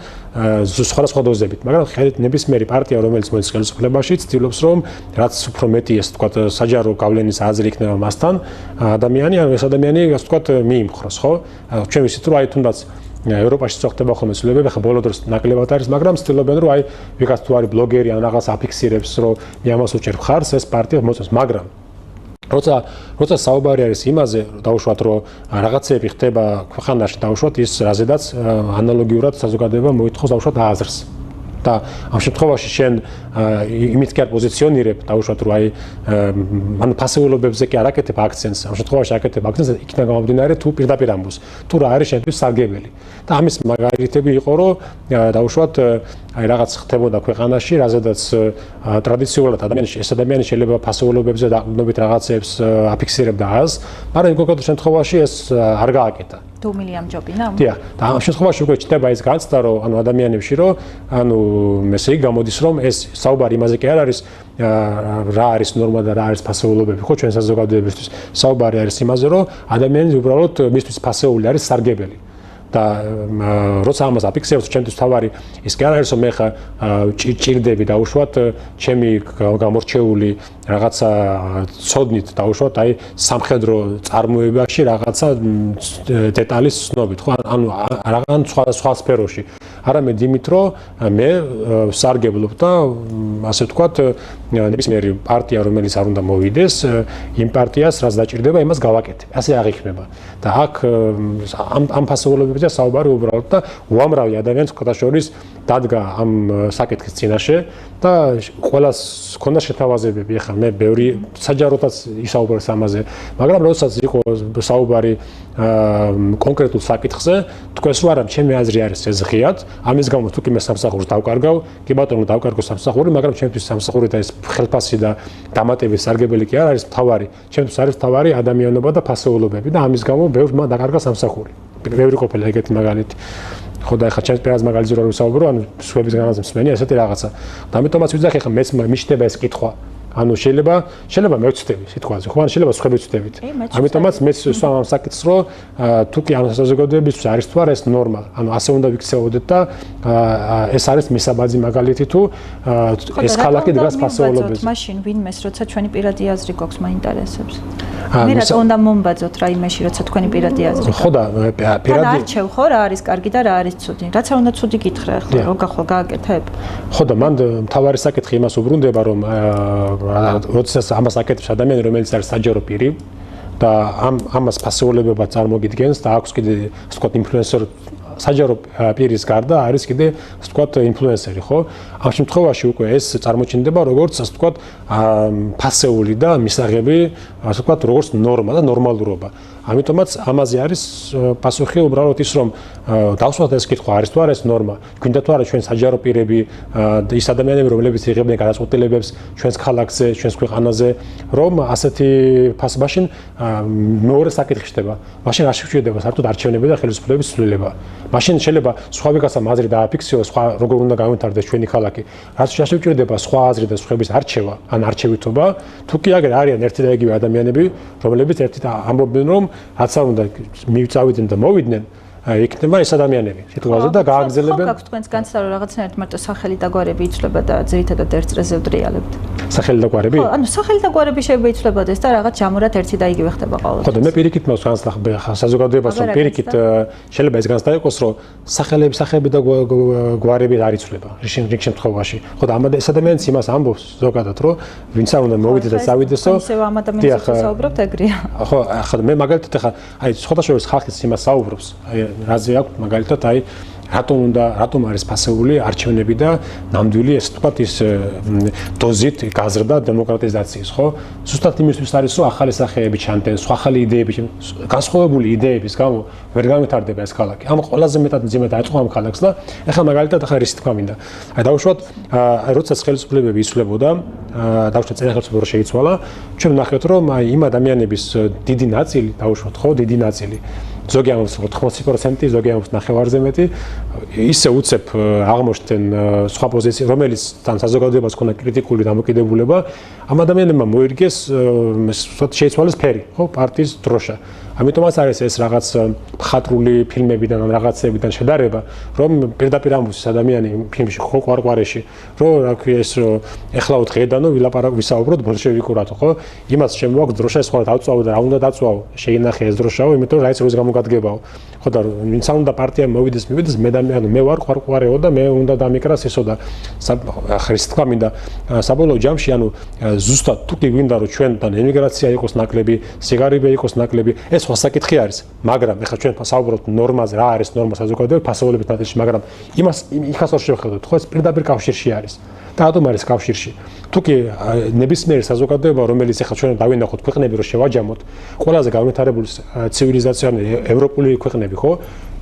სხვადასხვა დოზებით, მაგრამ ნებისმიერი პარტია, რომელიც მოდის ხელისუფლებაში, ცდილობს რომ რაც უფრო მეტი, ასე ვთქვათ, საჯარო გავლენის აზრი იქნება მასთან, ადამიანი, ანუ ეს ადამიანი, ასე ვთქვათ, მიიმხროს, ხო? ჩვენ ვიცით რომ აი თუნდაც ევროპაში წახდება ხოლმე ცვლილებები, ხა ბოლო დროს ნაკლებად არის, მაგრამ ცდილობენ რომ აი ვიღაც თუ არის ბლოგერი ან რაღაც აფიქსირებს, რომ მე ამას უჭერ ხარს, ეს პარტია მოწონს, მაგრამ როცა საუბარი არის იმაზე, დაუშვათ რომ რაღაცები ხდება ქვეყანაში, დაუშვათ ის რაზედაც ანალოგიურად საზოგადოება მოითხოვს დაუშვათ აზრს. და ამ შემთხვევაში შენ იმით კი არ პოზიციონირებ, დაუშვათ რომ აი ანუ ფასეულობებზე კი არ აკეთებ აქცენტს, ამ შემთხვევაში აკეთებ აქცენტს იქიდან გამომდინარე თუ პირდაპირ ამბობს, თუ რა არის შენთვის სარგებელი. და ამის მაგალითები იყო, რომ დაუშვათ აი რაღაც ხდებოდა ქვეყანაში, რაზედაც ტრადიციულად ეს ადამიანი შეიძლება ფასეულობებზე დაყრდნობით რაღაცებს აფიქსირებდა აზრს, მაგრამ კონკრეტულ შემთხვევაში ეს არ გააკეთა. თუ მილიამ ჯობინა? დიახ, და ამ შემთხვევაში უკვე ჩნდება ის განცდა, რომ ანუ ადამიანებში რომ ანუ ესე იგი გამოდის რომ ეს საუბარი იმაზე კი არ არის რა არის ნორმა და რა არის ფასეულობები, ხო, ჩვენ საზოგადოებისთვის საუბარი არის იმაზე, რომ ადამიანი უბრალოდ მისთვის ფასეული არის სარგებელი. და როცა ამას აფიქსირებს, ჩემთვის თავარი ის კი არ არის რომ მე ხა ჭირდები დაუშვათ ჩემი გამორჩეული რაღაცა ცოდნით დაუშვათ აი სამხედრო წარმოებაში რაღაცა დეტალის ცნობით, ხო, ანუ რაღაც სხვა სფეროში. არამედ იმით, რომ მე სარგებლობ და ასე ვთქვათ, ნებისმიერი პარტია, რომელიც არ უნდა მოვიდეს, იმ პარტიას რაც დაჭირდება, იმას გავაკეთებ. ასე აღიქმნება. და აქ ამ ფასეულობებზე საუბარი უბრალოდ და უამრავი ადამიანს ხოთაშორის დადგა ამ საკითხის წინაშე და ყველას ქონდა შეთავაზებები. ეხლა მე ბევრი საჯაროდაც ისაუბრეს ამაზე, მაგრამ როდესაც იყო საუბარი კონკრეტულ საკითხზე, თქვენს რომ არა, ჩემი აზრი არის ეს ღიად, ამის გამო თუ კი მე სამსახურს დავკარგავ, კი ბატონო დავკარგო სამსახური, მაგრამ ჩემთვის სამსახური და ეს ხელფასი და დამატების სარგებელი კი არ არის მთავარი, ჩემთვის არის მთავარი ადამიანობა და ფასეულობები და ამის გამო ბევრმა დაკარგა სამსახური. ბევრი ყოფილა ეგეთი მაგალითი. ხო და ეხლა ჩემს პირადად მაგალითზე რომ ვისაუბრო, ანუ სხვების განაზრების მსმენი ესეთი რაღაცა. და ამიტომაც ვიძახი ხა მეც მიშდება ეს კითხვა. ანუ შეიძლება მე ვცდები სიტყვაზე, ხო, ან შეიძლება სხვები ვცდებით. ამიტომაც მეც ვსვამ ამ საკითხს, რომ თუ კი ამ საზოგადოებისთვის არის თუ არა ეს ნორმა, ანუ ასე უნდა ვიქცეოდეთ და ეს არის მისაბაძი მაგალითი თუ ეს ქალაქი დგას ფასეულობაზე. მაშინ ვინმეს როცა ჩვენი პირადი აზრი გვაქვს მაინტერესებს. მე რატო უნდა მომბაძოთ რაიმეში, როცა თქვენი პირადი აზრი. ხო და პირადი არჩევ ხო რა არის კარგი და რა არის ცუდი. რაც არ უნდა ცუდი გითხრა ახლა, რო გახვალ გააკეთებ. ხო და მან მთავარი საკითხი იმას უბრუნდება, რომ როდესაც ამას აკეთებს ადამიანი, რომელიც არის საჯარო პირი და ამას ფასეულებება წარმოგიდგენს და აქვს კიდე ასე ვთქვათ ინფლუენსერ საჯარო პირის გარდა არის კიდე ასე ვთქვათ ინფლუენსერი, ხო? ამ შემთხვევაში უკვე ეს წარმოჩინდება როგორც ასე ვთქვათ ფასეული და მისაღები, ასე ვთქვათ როგორც ნორმა და ნორმალურობა. ამიტომაც ამაზე არის პასუხი უბრალოდ ის, რომ დავსვათ ეს კითხვა არის თუ არა ეს ნორმა. გვინდა თუ არა ჩვენ საჯარო პირები და ის ადამიანები, რომლებიც იღებენ გადაწყვეტილებებს ჩვენს ქალაქზე, ჩვენს ქვეყანაზე, რომ ასეთი მაშინ მეორე საკითხი ხდება. მაშინ არ შეგვიძლია საერთოდ არჩევნები და ხელისუფლების ცვლილება. მაშინ შეიძლება სხვა ვიღაცამ აზრი დააფიქსიროს, სხვა როგორ უნდა გავითარდეს ჩვენი ქალაქი. რაც შეგვიძლია სხვა აზრი და სხვების არჩევა, ან არჩევითობა, თუ კი აგერ არიან ერთი და იგივე ადამიანები, რომლებიც ერთით ამბობენ, რომ რაც არ უნდა მივწავიდნენ და მოვიდნენ, იქნება ეს ადამიანები სიტუაციაზე და გააგრძელებენ. ხო, გაქვთ თქვენს განცდა, რომ რაღაცნაირად მარტო სახელი და გვარები იცვლება და ძირითადად ერთ წრეზე ვდრიალებთ. სახელი და გვარები? ხო, ანუ სახელი და გვარები შეიძლება იცვლებოდეს და რაღაც ჯამურად ერთი და იგივე ხდება ყოველთვის. ხო და მე პირიქით მაქვს განცდა საზოგადოებას, რომ პირიქით შეიძლება ეს განცდა იყოს, რომ სახელი და გვარები არ იცვლება რიგ შემთხვევაში. ხო და ამ ეს ადამიანიც იმას ამბობს ზოგადად, რომ ვინც არ უნდა მოვიდეს და წავიდესო. ისევ ამ ადამიანს ვსაუბრობთ ეგრეა. ხო, ახლა მე მაგალითად ახლა აი სხვადასხვა ხალხის იმას საუბრობს. აი რაზე აქვს მაგალითად აი რატომ არის ფასეული არჩევნები და ნამდვილი ეს თქვა ის დოზით გაზრდა დემოკრატიზაციის, ხო? ზუსტად იმისთვის არის, რომ ახალი სახეები ჩანდნენ, სხვა ახალი იდეები, განსხვავებული იდეების გამო ვერ განვითარდება ეს ქალაქი. ამ ყველაზე მეტად მძიმედ აიწყო ამ ქალაქს და ეხლა მაგალითად ახლა ის თქვა მინდა. აი დავუშვათ, როდესაც ხელისუფლებები იცვლებოდა, დავუშვათ წინა ხელისუფლება შეიცვალა, ჩვენ ვნახეთ, რომ აი იმ ადამიანების დიდი ნაწილი, დავუშვათ, ხო, დიდი ნაწილი ზოგი ამბობს 80%, ზოგი ამბობს ნახევარზე მეტი, ისე უცებ აღმოჩნდნენ სხვა პოზიცია, რომელიც თან საზოგადოებას ქონდა კრიტიკული დამოკიდებულება, ამ ადამიანებმა მოირგეს შეიცვალეს ფერი, ხო, პარტიის დროშა. ამიტომაც არის ეს რაღაც მხატვრული ფილმებიდან ან რაღაცებიდან შედარება, რომ პირდაპირ ამბობს ადამიანი ფილმში ხო ყვარყვარეში, რომ რა ქვია ეს ეხლა უთხედანო ვისაუბროთ ბოლშევიკურად, ხო? იმას შემოაქვს დროშა ეს ხო დავწვავო და რა უნდა დაწვავო? შეინახე ეს დროშაო, იმიტომ რომ რაიც როს გამოგადგებაო. ხო და ვინც უნდა პარტიამ მოვიდეს, მე ვარ ყვარყვარეო და მე უნდა დამიკრას ესო და ახლა თქვა მინდა საბოლოო ჯამში, ანუ ზუსტად თუ კი გვინდა რომ ჩვენთან ემიგრაცია იყოს ნაკლები, სიგარები იყოს ნაკლები, ეს სხვა საკითხი არის, მაგრამ ეხლა ჩვენ საუბრობთ ნორმაზე, რა არის ნორმა საზოგადოებრივ ფასეულების ნაწილში, მაგრამ იმას იქაც არ შევხედოთ, ხო ეს პირდაპირ კავშირში არის. და რატომ არის კავშირში? თუ კი ნებისმიერი საზოგადოება, რომელიც ეხლა ჩვენ დავინახოთ ქვეყნები, რომ შევაჯამოთ, ყველაზე განვითარებული ცივილიზაციური ევროპული ქვეყნები, ხო?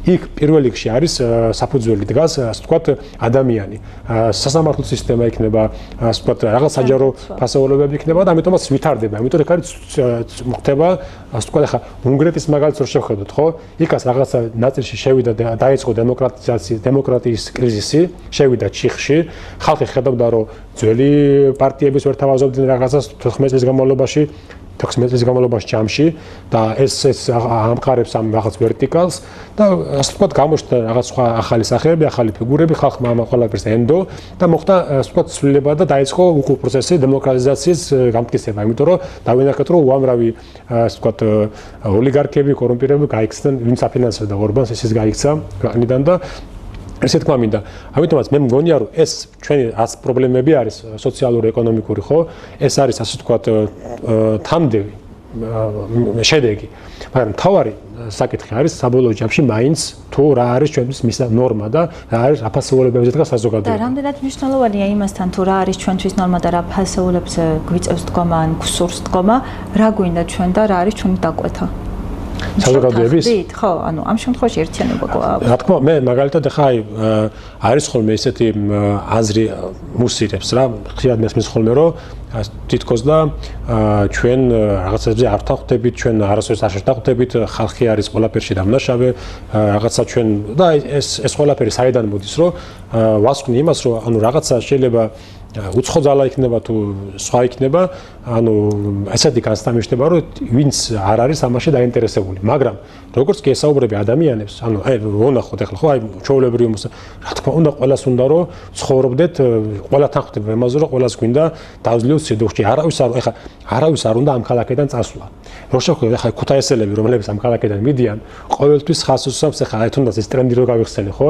იქ პირველ რიგში არის საფუძველი დგას, ასე ვთქვათ, ადამიანი. სასამართლო სისტემა იქნება, ასე ვთქვათ, რაღაც საჯარო ფასეულობები იქნება და ამიტომაც ვითარდება. ამიტომ ეგ არის ხდება, ასე ვთქვათ, ახლა უნგრეთის მაგალითს რო შევხედოთ, ხო? იქაც რაღაცა ნაწილში შევიდა და დაიწყო დემოკრატიის კრიზისი, შევიდა ჩიხში. ხალხი ხედავდა, რომ ძველი პარტიების ვერ თავაზობდნენ რაღაცას 14 წლის განმავლობაში. 16 წლის განმავლობაში ჯამში და ეს ამყარებს ამ რაღაც ვერტიკალს და ასე ვთქვათ გამოჩნდა რაღაც სხვა ახალი სახეები, ახალი ფიგურები, ხალხმა ამ ყველაფერს ენდო და მოხდა ასე ვთქვათ ცვლილება და დაიწყო უკულ პროცესი დემოკრატიზაციის გამტკიცება, იმიტომ რომ დავინახეთ რომ უამრავი ასე ვთქვათ ოლიგარქები, კორუმპირებული გაიქცნენ, ვინც აფინანსებდა ორბანს, ისიც გაიქცა ქვეყნიდან და ესე თქვა მინდა. ამიტომაც მე მგონია რომ ეს ჩვენი რაც პრობლემები არის სოციალური, ეკონომიკური, ხო? ეს არის ასე ვთქვათ თამდევი შედეგი. მაგრამ თავარი საკითხი არის საბოლოო ჯამში მაინც თუ რა არის ჩვენთვის მის ნორმა და რა არის აფასეულებებზე დგას საზოგადოება. და რამდენად მნიშვნელოვანია იმასთან თუ რა არის ჩვენთვის ნორმა და რა აფასეულებზე გვიწევს დგომა ან გსურს დგომა, რა გვინდა ჩვენ და რა არის ჩვენი დაკვეთა. საზოგადოების? ხო, ანუ ამ შემთხვევაში ერთიანობა გვაქვს. რა თქმა უნდა, მე მაგალითად ახლა არის ხოლმე ესეთი აზრი მუსირებს რა, ხშირად მესმის ხოლმე რომ თითქოს და ჩვენ რაღაცებზე არ ვთანხმდებით, ჩვენ არასოდეს არ შევთანხმდებით, ხალხი არის ყველაფერში დამნაშავე, რაღაცა ჩვენ და ეს ყველაფერი საიდან მოდის, რომ ვასკვნი იმას, რომ ანუ რაღაცა შეიძლება უცხო ძალა იქნება თუ სხვა იქნება, ანუ ესეთი განსამიშტება, რომ ვინც არ არის ამაში დაინტერესებული, მაგრამ როგორც კი ესაუბრები ადამიანებს, ანუ აი ვნახოთ ახლა ხო აი ჩვეულებრივი რა თქმა უნდა ყველას უნდა რომ ცხოვრობდეთ, ყველა თანხმდება იმაზე, რომ ყველას გვინდა დავძლიოთ სიდუხში, არავის არ უნდა ამ ქალაქიდან წასვლა. რო შევხედოთ ახლა ქუთაისელები, რომლებიც ამ ქალაქიდან მიდიან, ყოველთვის ხას უსვამს ახლა აი თუნდაც ეს ტრენდი რო გავიხსენე, ხო?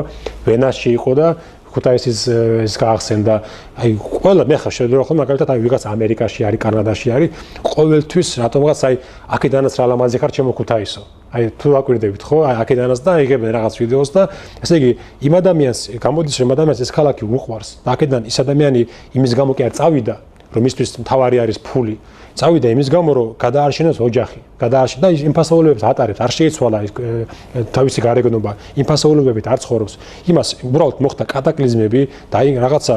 ვენაში იყო და ქუთაისის ეს გაახსენდა, აი ყველა მე ხარ შევდრო ხოლმე მაგალითად აი ვიღაც ამერიკაში არის, კანადაში არის, ყოველთვის რატომღაც აი აქედანაც რა ლამაზი ხარ ჩემო ქუთაისო. აი თუ აკვირდებით ხო, აი აქედანაც და იღებენ რაღაც ვიდეოს და ესე იგი იმ ადამიანს გამოდის რომ ადამიანს ეს ქალაქი უყვარს და აქედან ის ადამიანი იმის გამო კი არ წავიდა, რომ მისთვის მთავარი არის ფული. წავიდა იმის გამო, რომ გადაარჩინოს ოჯახი, გადაარჩინა და იმ ფასეულებებს ატარებს, არ შეიცვალა თავისი გარეგნობა, იმ ფასეულებებით არ ცხოვრობს. იმას უბრალოდ მოხდა კატაკლიზმები და აი რაღაცა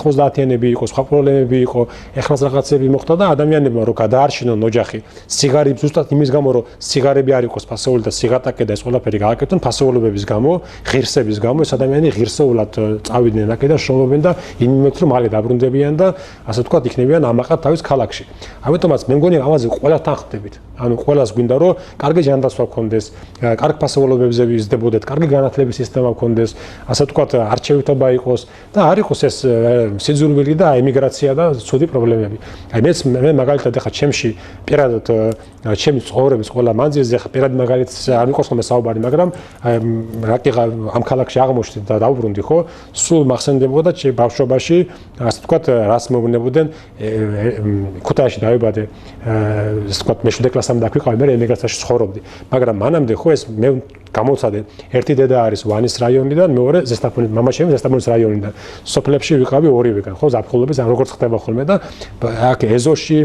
90-იანები იყო, სხვა პრობლემები იყო, ეხლაც რაღაცები მოხდა და ადამიანებმა რომ გადაარჩინონ ოჯახი, სიგარები ზუსტად იმის გამო, რომ სიგარები არ იყოს ფასეული და სიღატაკე და ეს ყველაფერი გააკეთონ ფასეულებების გამო, ღირსების გამო, ეს ადამიანი ღირსეულად წავიდნენ აქედან, შრომობენ და იმით რომ მალე დაბრუნდებიან და ასე ვთქვათ იქნებიან ამაყად თავის ქალაქში. ამიტომაც მე მგონია ამაზე ყველა თანხმდებით. ანუ ყველას გვინდა რომ კარგი ჯანდაცვა გქონდეს, კარგ ფასეულობებზე ვიზრდებოდეთ, კარგი განათლების სისტემა გქონდეს, ასე ვთქვათ არჩევითობა იყოს და არ იყოს ეს სიძულვილი და ემიგრაცია და ცუდი პრობლემები. აი მე მაგალითად ახლა ჩემში პირადად ჩემი ცხოვრების ყველა მანძილზე ახლა პირადად მაგალითად არ მიყავს ხოლმე საუბარი, მაგრამ რაკიღა ამ ქალაქში აღმოჩნდი და დავბრუნდი, ხო? სულ მახსენდებოდა ბავშვობაში, ასე ვთქვათ, რას მოვნებოდნენ ქუთაისში დავიბადე, ასე ვთქვათ, მე-7 კლასამდე დაგვიყავი, მე ემიგრაციაში ცხოვრობდი. მაგრამ მანამდე ხო ეს მე გამოცადე, ერთი დედა არის ვანის რაიონიდან, მეორე ზესტაფონის, მამაშენი ზესტაფონის რაიონიდან. სოფლებში ვიყავი ორივეგან, ხო, ზაფხულობის, ან როგორც ხდება ხოლმე და აქ ეზოში,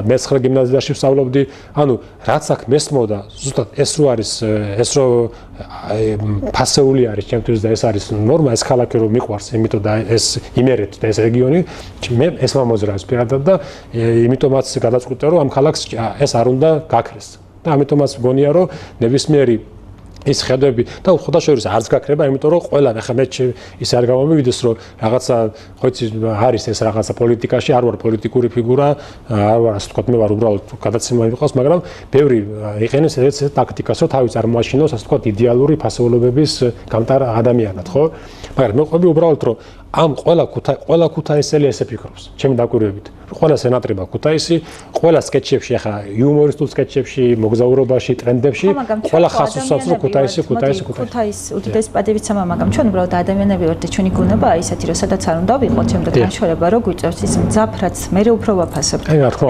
მე-9 გიმნაზიაში ვსწავლობდი. ანუ რაც აქ მესმოდა, ზუსტად ეს რო არის, ეს რო ფასეული არის ჩემთვის და ეს არის ნორმა, ეს ქალაქი რო მიყვარს, იმიტომ და ეს იმერეთი და ეს რეგიონი, მე ეს მომაზრავს პირადად და იმიტომაც გადაწყვიტე რომ ამ ქალაქს ეს არ უნდა გაქრეს. და ამიტომაც მგონია რომ ნებისმიერი ის ხედები და ხოდაშორის არც გაქრება, იმიტომ რომ ყველა ახლა მე ის არ გამომივიდეს რომ რაღაცა ხო იცი არის ეს რაღაცა პოლიტიკაში არ ვარ პოლიტიკური ფიგურა, არ ვარ ასე ვთქვათ, მე ვარ უბრალოდ გადაცემა მიყავს, მაგრამ ბევრი იყენებს ეს ტაქტიკას, რომ თავი წარმოაჩინოს ასე ვთქვათ იდეალური ფასეულობების გამტარ ადამიანად, ხო? მაგრამ მე ყვები უბრალოდ რომ ამ ყველა ქუთაისელი ესე ფიქრობს, ჩემი დაკვირვებით. ყველა სენატორი ქუთაისი, ყველა სკეჩებში, ახლა იუმორისტულ სკეჩებში, მოგზაურობაში, ტრენდებში, ყველა ხას უსვამს რომ ქუთაისი. ქუთაის უდიდესი პატივიცამა, მაგრამ ჩვენ უბრალოდ ადამიანები ვართ და ჩვენი გუნება ისეთი, რომ სადაც არ უნდა ვიყოთ, შემდეგ განშორება რო გვიწევს ის მძაფრაც, მე უფრო ვაფასებთ.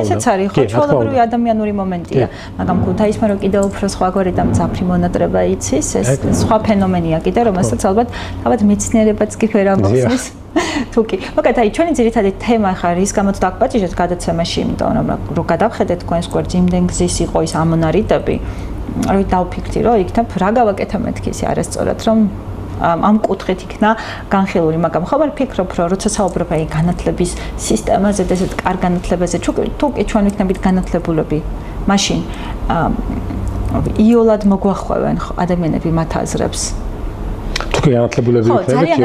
ესეც არის ხო ჩვეულებრივი ადამიანური მომენტია, მაგრამ ქუთაისმა რო კიდევ უფრო სხვაგვარი და მძაფრი მონატრება იცის, ეს სხვა ფენომენია კიდე, რომელსაც ალბათ თავად მეცნიერებაც კი ვერ ამოხსნის. თუკი, მაგათ აი ჩვენი ძირითადი თემა ხარ ის გამოც დაგპატიჟეთ გადაცემაში, იმიტომ რომ გადავხედეთ თქვენს გვერდს იმდენ გზის იყო ის ამონარიდები, რომ დავფიქრდი, რომ იქნებ რა გავაკეთა მეთქი ისე არასწორად, რომ ამ კუთხით იქნა განხილული, მაგრამ ხომ არ ფიქრობ, რომ როცა საუბრობ აი განათლების სისტემაზე და ესეთ კარგ განათლებაზე, თუკი ჩვენ ვიქნებით განათლებულები, მაშინ იოლად მოგვახვევენ ადამიანები მათ აზრებს. თუკი განათლებულები იქნებით,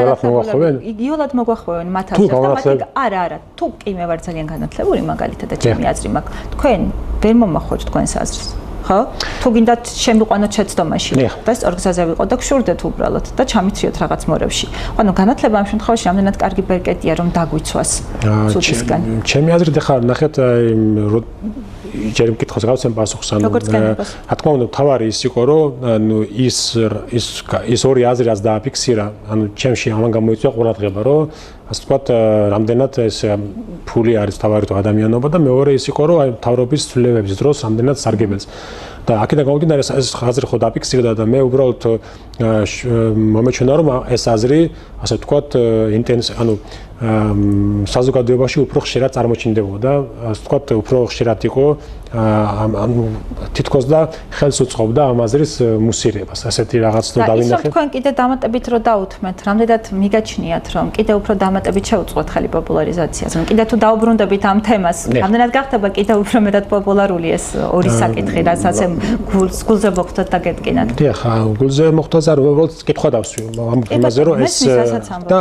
იოლად მოგვახვევენ მათ აზრებს და არა, თუ კი მე ვარ ძალიან განათლებული მაგალითად და ჩემი აზრი მაქვს, თქვენ ვერ მომახვევთ თქვენს აზრს, ხო? თუ გინდათ შემიყვანოთ შეცდომაში და სწორგზაზე ვიყოთ და გშურდეთ უბრალოდ და ჩამიცრიოთ რაღაც მორევში. ანუ განათლება ამ შემთხვევაში რამდენად კარგი ბერკეტია რომ დაგვიცვას ცუდისგან. ჩემი აზრით ახლა ნახეთ ჯერ მკითხოს გავცემ პასუხს, ანუ რა თქმა უნდა თავარი ის იყო, რომ ანუ ის ორი აზრი რაც დააფიქსირა, ანუ ჩემში ამან გამოიწვია ყურადღება, რომ ასე ვთქვათ, რამდენად ეს ფული არის თავარი თუ ადამიანობა და მეორე ის იყო, რომ აი მთავრობის ცვლილებების დროს რამდენად სარგებელს. და აქედან გამომდინარე ეს აზრი ხო დააფიქსირდა და მე უბრალოდ მომეჩვენა რომ ეს აზრი ასე ვთქვათ ანუ საზოგადოებაში უფრო ხშირად წარმოჩინდებოდა, ასე ვთქვათ, უფრო ხშირად იყო თითქოს და ხელს უწყობდა ამ აზრის მუსირებას. ასეთი რაღაც თუ დავინახეთ. თქვენ კიდე დამატებით რო დაუთმეთ, რამდენად მიგაჩნიათ რომ კიდე უფრო დამატებით შეუწყოთ ხელი პოპულარიზაციას, რომ კიდე თუ დაუბრუნდებით ამ თემას, რამდენად გახდება კიდე უფრო მეტად პოპულარული ეს ორი საკითხი, რაც ასე გულზე მოხვდათ და გეტკინათ. დიახ, გულზე მოხვდათ არ უბრალოდ კითხვა დავსვი ამ თემაზე რომ ეს და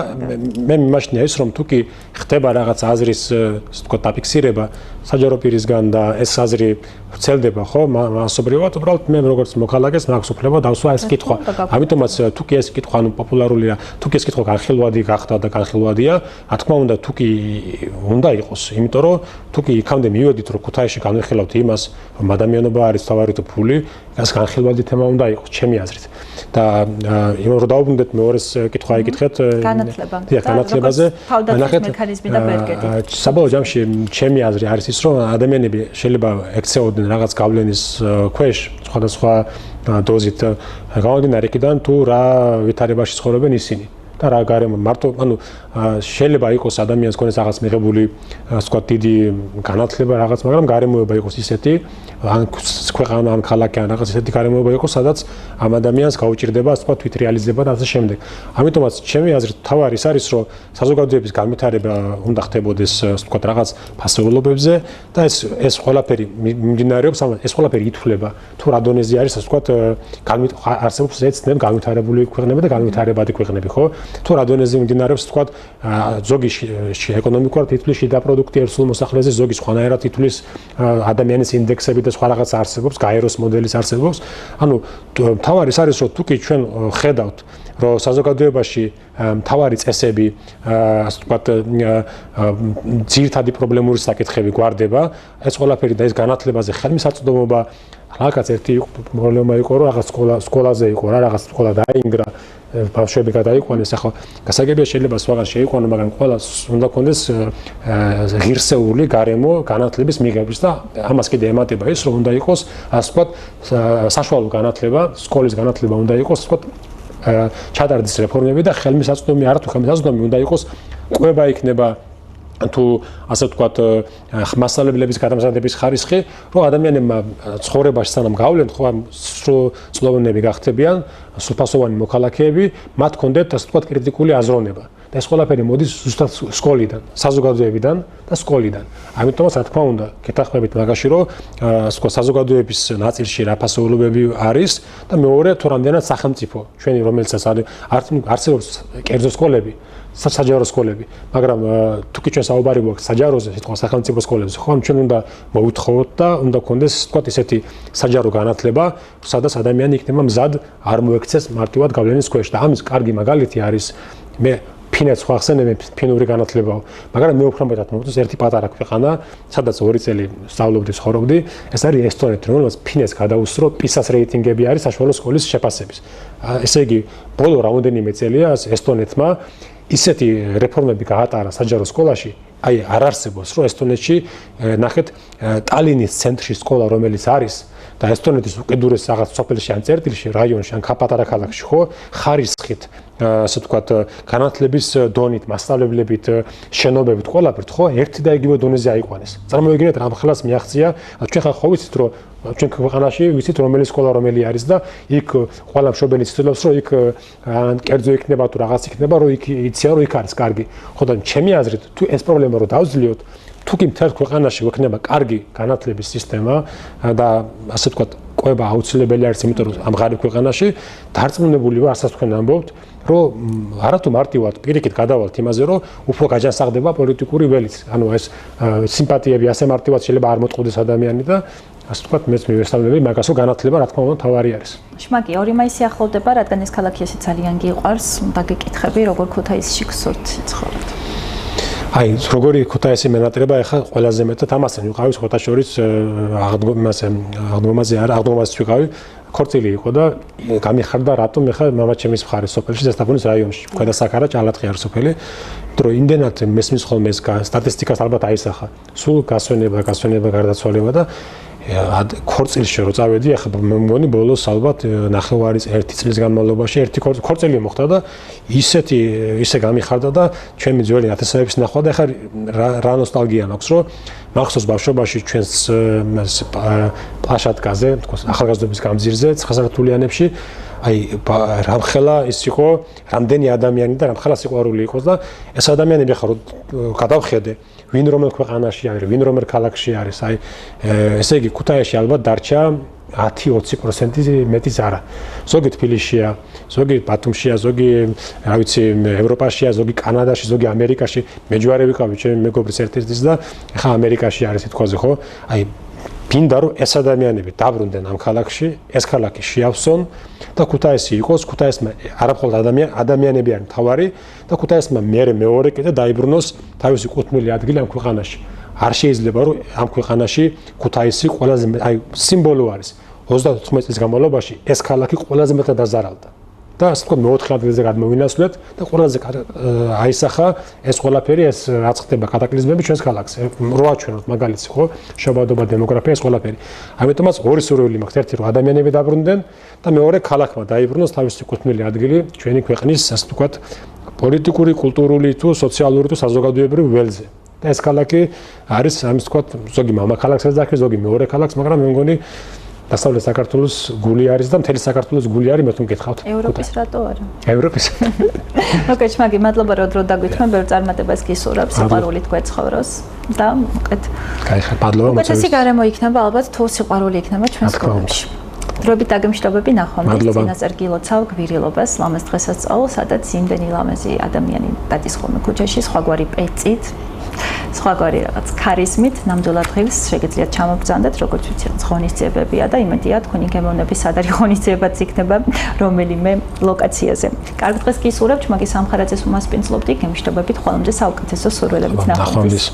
მე მიმაჩნია ის რომ თუკი ხდება რაღაც აზრის ვთქვათ დაფიქსირება საჯარო პირისგან და ეს აზრი ვრცელდება ხო მასობრივად უბრალოდ მე როგორც მოქალაქეს მაქვს უფლება დავსვა ეს კითხვა. ამიტომაც თუკი ეს კითხვა ანუ პოპულარულია, თუკი ეს კითხვა განხილვადი გახდა და განხილვადია, რა თქმა უნდა თუკი უნდა იყოს, იმიტომ რომ თუკი იქამდე მივედით რომ ქუთაისში განვიხილავთ იმას, რომ ადამიანობა არის თავარი თუ ფული, ეს განხილვადი თემა უნდა იყოს ჩემი აზრით. და იმ რომ დაუბრუნდეთ მეორეს კითხვა იკითხეთ განათლებაზე. ნახეთ მექანიზმი და ბერკეტი. საბოლოო ჯამში ჩემი აზრი არის ის რომ ადამიანები შეიძლება ექცეოდნენ რაღაც გავლენის ქვეშ სხვადასხვა დოზით გამომდინარე იქიდან თუ რა ვითარებაში ცხოვრობენ ისინი. და რა გარემო მარტო ანუ შეიძლება იყოს ადამიანს ქონდეს რაღაც მიღებული ვთქვათ დიდი განათლება რაღაც, მაგრამ გარემოება იყოს ისეთი ან ქვეყანა ან ქალაქი ან რაღაც ისეთი გარემოება იყოს, სადაც ამ ადამიანს გაუჭირდება ასე ვთქვათ თვითრეალიზება და ასე შემდეგ. ამიტომაც ჩემი აზრით თავარი ის არის, რომ საზოგადოების განვითარება უნდა ხდებოდეს ასე ვთქვათ რაღაც ფასეულობებზე და ეს ყველაფერი მიმდინარეობს, ეს ყველაფერი ითვლება თუ რა დონეზე არის ასე ვთქვათ არსებობს ეცნებ განვითარებული ქვეყნები და განვითარებადი ქვეყნები, ხო? თუ რა დონეზე მიმდინარეობს ვთქვათ ზოგი ეკონომიკურად თითქმის შიდა პროდუქტი ერთსულ მოსახლეზე, ზოგი სხვანაირად თითქმის ადამიანის ინდექსები და სხვა რაღაც არსებობს, გაეროს მოდელის არსებობს. ანუ თავარი ის არის, რომ თუკი ჩვენ ხედავთ რომ საზოგადოებაში მთავარი წესები ასე ვთქვათ ძირითადი პრობლემური საკითხები გვარდება, ეს ყველაფერი და ეს განათლებაზე ხელმისაწვდომობა რაღაც ერთი პრობლემა იყო, რომ რაღაც სკოლაზე იყო რა, რაღაც სკოლა დაინგრა, ბავშვები გადაიყვანეს, ახლა გასაგებია შეიძლება სხვაგან შეიყვანო, მაგრამ ყველას უნდა ქონდეს ღირსეული გარემო განათლების მიღების და ამას კიდე ემატება ის, რომ უნდა იყოს ასე ვთქვათ საშუალო განათლება, სკოლის განათლება უნდა იყოს, ასე ვთქვათ ჩატარდეს რეფორმები და ხელმისაწვდომი არა თუ ხელმისაწვდომი უნდა იყოს ყვება იქნება თუ ასე ვთქვათ მასწავლებლების გადამზადების ხარისხი, რომ ადამიანებმა ცხოვრებაში სანამ გავლენ, ხო ამ სრულწლოვანები გახდებიან, სრულფასოვანი მოქალაქეები, მათ კონდეთ ასე ვთქვათ კრიტიკული აზროვნება. და ეს ყველაფერი მოდის ზუსტად სკოლიდან, საზოგადოებიდან და სკოლიდან. ამიტომაც რა თქმა უნდა, გეთანხმებით მაგაში, რომ საზოგადოების ნაწილში რა ფასეულობები არის და მეორე თუ რამდენად სახელმწიფო, ჩვენი რომელიცაც არსებობს კერძო სკოლები, საჯარო სკოლები, მაგრამ თუ კი ჩვენ საუბარი გვაქვს საჯაროზე, სიტყვა სახელმწიფო სკოლებზე, ხო, ჩვენ უნდა მოვითხოვოთ და უნდა გქონდეს, თქვათ, ისეთი საჯარო განათლება, სადაც ადამიანი იქნება მზად არ მოექცეს მარტივად გავლენის ქვეშ და ამის კარგი მაგალითი არის მე ფინეთს ხახსენებ ფინური განათლებაო, მაგრამ მე უფრო მეტად მომწონს ერთი პატარა ქვეყანა, სადაც 2 წელი სწავლობდი, ცხოვრობდი, ეს არის ესტონეთი, რომელსაც ფინეთს გადაუსწრო PISA-ს რეიტინგები არის საშუალო სკოლის შეფასების. ესე იგი, ბოლო რამოდენიმე წელია ესტონეთმა ისეთი რეფორმები გაატარა საჯარო სკოლაში, აი არ არსებობს, რომ ესტონეთში ნახეთ ტალინის ცენტრში სკოლა, რომელიც არის და ესტონეთის უკიდურეს რაღაც სოფელში ან წერტილში, რაიონში ან პატარა ქალაქში, ხო, ხარისხით, ასე ვთქვათ, განათლების დონით, მასშტაბებით, შენობებით, ყველაფერთ, ხო, ერთი და იგივე დონეზე აიყვანეს. წარმოვიდგინეთ, რამ ხელას მიაღწია, ჩვენ ხა ხო ვიცით, რომ ჩვენ ქვეყანაში ვიცით, რომელი სკოლა რომელი არის და იქ ყველა მშობელი ცდილობს, რომ იქ ან კერძო იქნება თუ რაღაც იქნება, რომ იქ იციან, რომ იქ არის კარგი. ხო და ჩემი აზრით, თუ ეს პრობლემა რო დავძლიოთ, თუ კი მთელ ქვეყანაში გვექნება კარგი განათლების სისტემა და ასე ვთქვათ, ყובה აუცილებელი არის, იმიტომ რომ ამ ღარიბ ქვეყანაში დარწმუნებული ვარ, ასაც თქვენ ამბობთ, რომ არათუ მარტივად პირიქით გადავალთ იმაზე, რომ უფრო გაჯანსაღდება პოლიტიკური ველიც. ანუ ეს სიმპათიები ასე მარტივად შეიძლება არ მოწყდეს ადამიანი და ასე ვთქვათ, მეც მივესალმები მაგას, რომ განათლება რა თქმა უნდა თავარი არის. შმაკი, 2 მაისი ახლოვდება, რადგან ეს ქალაქი ესე ძალიან გიყვარს, დაგეკითხები, როგორ ქუთაისში გსურთ ცხოვრობთ? აი, როგორი ქუთაისი მენატრება ახლა ყველაზე მეტად ამასთან ვიყავი, ხოთა შორის აღდგომაზე ვიყავი, ქორწილი იყო და გამიხარდა რატომ ახლა მამაჩემის მხარეს სოფელში, ზესტაფონის რაიონში, ქვედა საქარა, ჭალათხი არის სოფელი, იმიტომ რომ იმდენად მესმის ხოლმე ეს სტატისტიკას ალბათ აისახა. სულ გასვენება, გარდაცვალება და ქორწილში რო წავედი, ახლა მე მგონი ბოლოს ალბათ 9 წლის განმავლობაში ერთი ქორწილი მოხდა და ისე გამიხარდა და ჩემი ძველი ათასეების ნახვა და ახლა რა ნოსტალგია მაქვს, რომ მახსოვს ბავშვობაში ჩვენს პლაშატკაზე, თქოს, ახალგაზრდობის გამზირზე, 9 საათულიანებში აი რამხელა ის იყო, რამდენი ადამიანი და რამხელა სიყვარული იყოს და ეს ადამიანები ახლა რო გადავხედე ვინ რომელ ქვეყანაში არის, ვინ რომელ ქალაქში არის, აი ესე იგი ქუთაისში ალბათ დარჩა 10-20% მეტიც არა. ზოგი თბილისშია, ზოგი ბათუმშია, ზოგი, რა ვიცი, ევროპაშია, ზოგი კანადაში, ზოგი ამერიკაში. მე ჯვარი ვიყავი ჩემი მეგობრის ერთ-ერთის და ახლა ამერიკაში არის თქოზე, ხო? აი მინდა რომ ეს ადამიანები დაბრუნდნენ ამ ქალაქში, ეს ქალაქი შეავსონ და ქუთაისი იყოს, ქუთაისმა არამხოლოდ ადამიანები არის მთავარი და ქუთაისმა მეორე კიდე დაიბრუნოს თავისი კუთვნილი ადგილი ამ ქვეყანაში. არ შეიძლება რომ ამ ქვეყანაში ქუთაისი ყველაზე აი სიმბოლო არის. 34 წლის განმავლობაში ეს ქალაქი ყველაზე მეტად დაზარალდა. და ასე ვთქვათ, მე-4 ადგილზე გადმოვინაცვლეთ და ყველაზე აისახა ეს ყველაფერი, ეს რაც ხდება კატაკლიზმები ჩვენს ქალაქს. რო აჩვენოთ მაგალითს, ხო? შობადობა, დემოგრაფია, ეს ყველაფერი. ამიტომაც ორი სურვილი მაქვს, ერთი რომ ადამიანები დაბრუნდნენ და მეორე ქალაქმა დაიბრუნოს თავისი კუთვნილი ადგილი ჩვენი ქვეყნის, ასე ვთქვათ, პოლიტიკური, კულტურული თუ სოციალური თუ საზოგადოებრივი ველზე. და ეს ქალაქი არის, ამის ვთქვათ, ზოგი მამა ქალაქს ეძახი, ზოგი მეორე ქალაქს, მაგრამ მე მგონი დასავლეთ საქართველოს გული არის და მთელი საქართველოს გული არის, მე თუ მკითხავთ. ევროპის რატო არა? ევროპის. ოკეი, შმაგი, მადლობა რომ დრო დაგვითხრა, ბევრ წარმატებას გისურვებ, სიყვარულით გვეცხოვროს და მოკეთ. კაი, მადლობა. უკეთესი გარემო იქნება ალბათ, თუ სიყვარული იქნება ჩვენს სკოლებში. დროებით დაგემშვიდობები ნახვამდის წინასწარ გილოცავ გვირილობას, ლამაზ დღესასწაულს, სადაც იმდენი ლამაზი ადამიანი დადის ხოლმე ქუჩაში, სხვაგვარი პეწით. სხვაგვარი რაღაც ქარიზმით ნამდვილად ღირს შეგიძლიათ ჩამობრძანდეთ, როგორც ვიცით, ღონისძიებებია და იმედია თქვენი გემოვნების სადარი ღონისძიებაც იქნება რომელიმე ლოკაციაზე. კარგ დღეს გისურვებთ, მაგის სამხარაძეს უმასპინძლობდი, გემშვიდობებით, ყველამზე საუკეთესო სურვილებით ნახვამდის.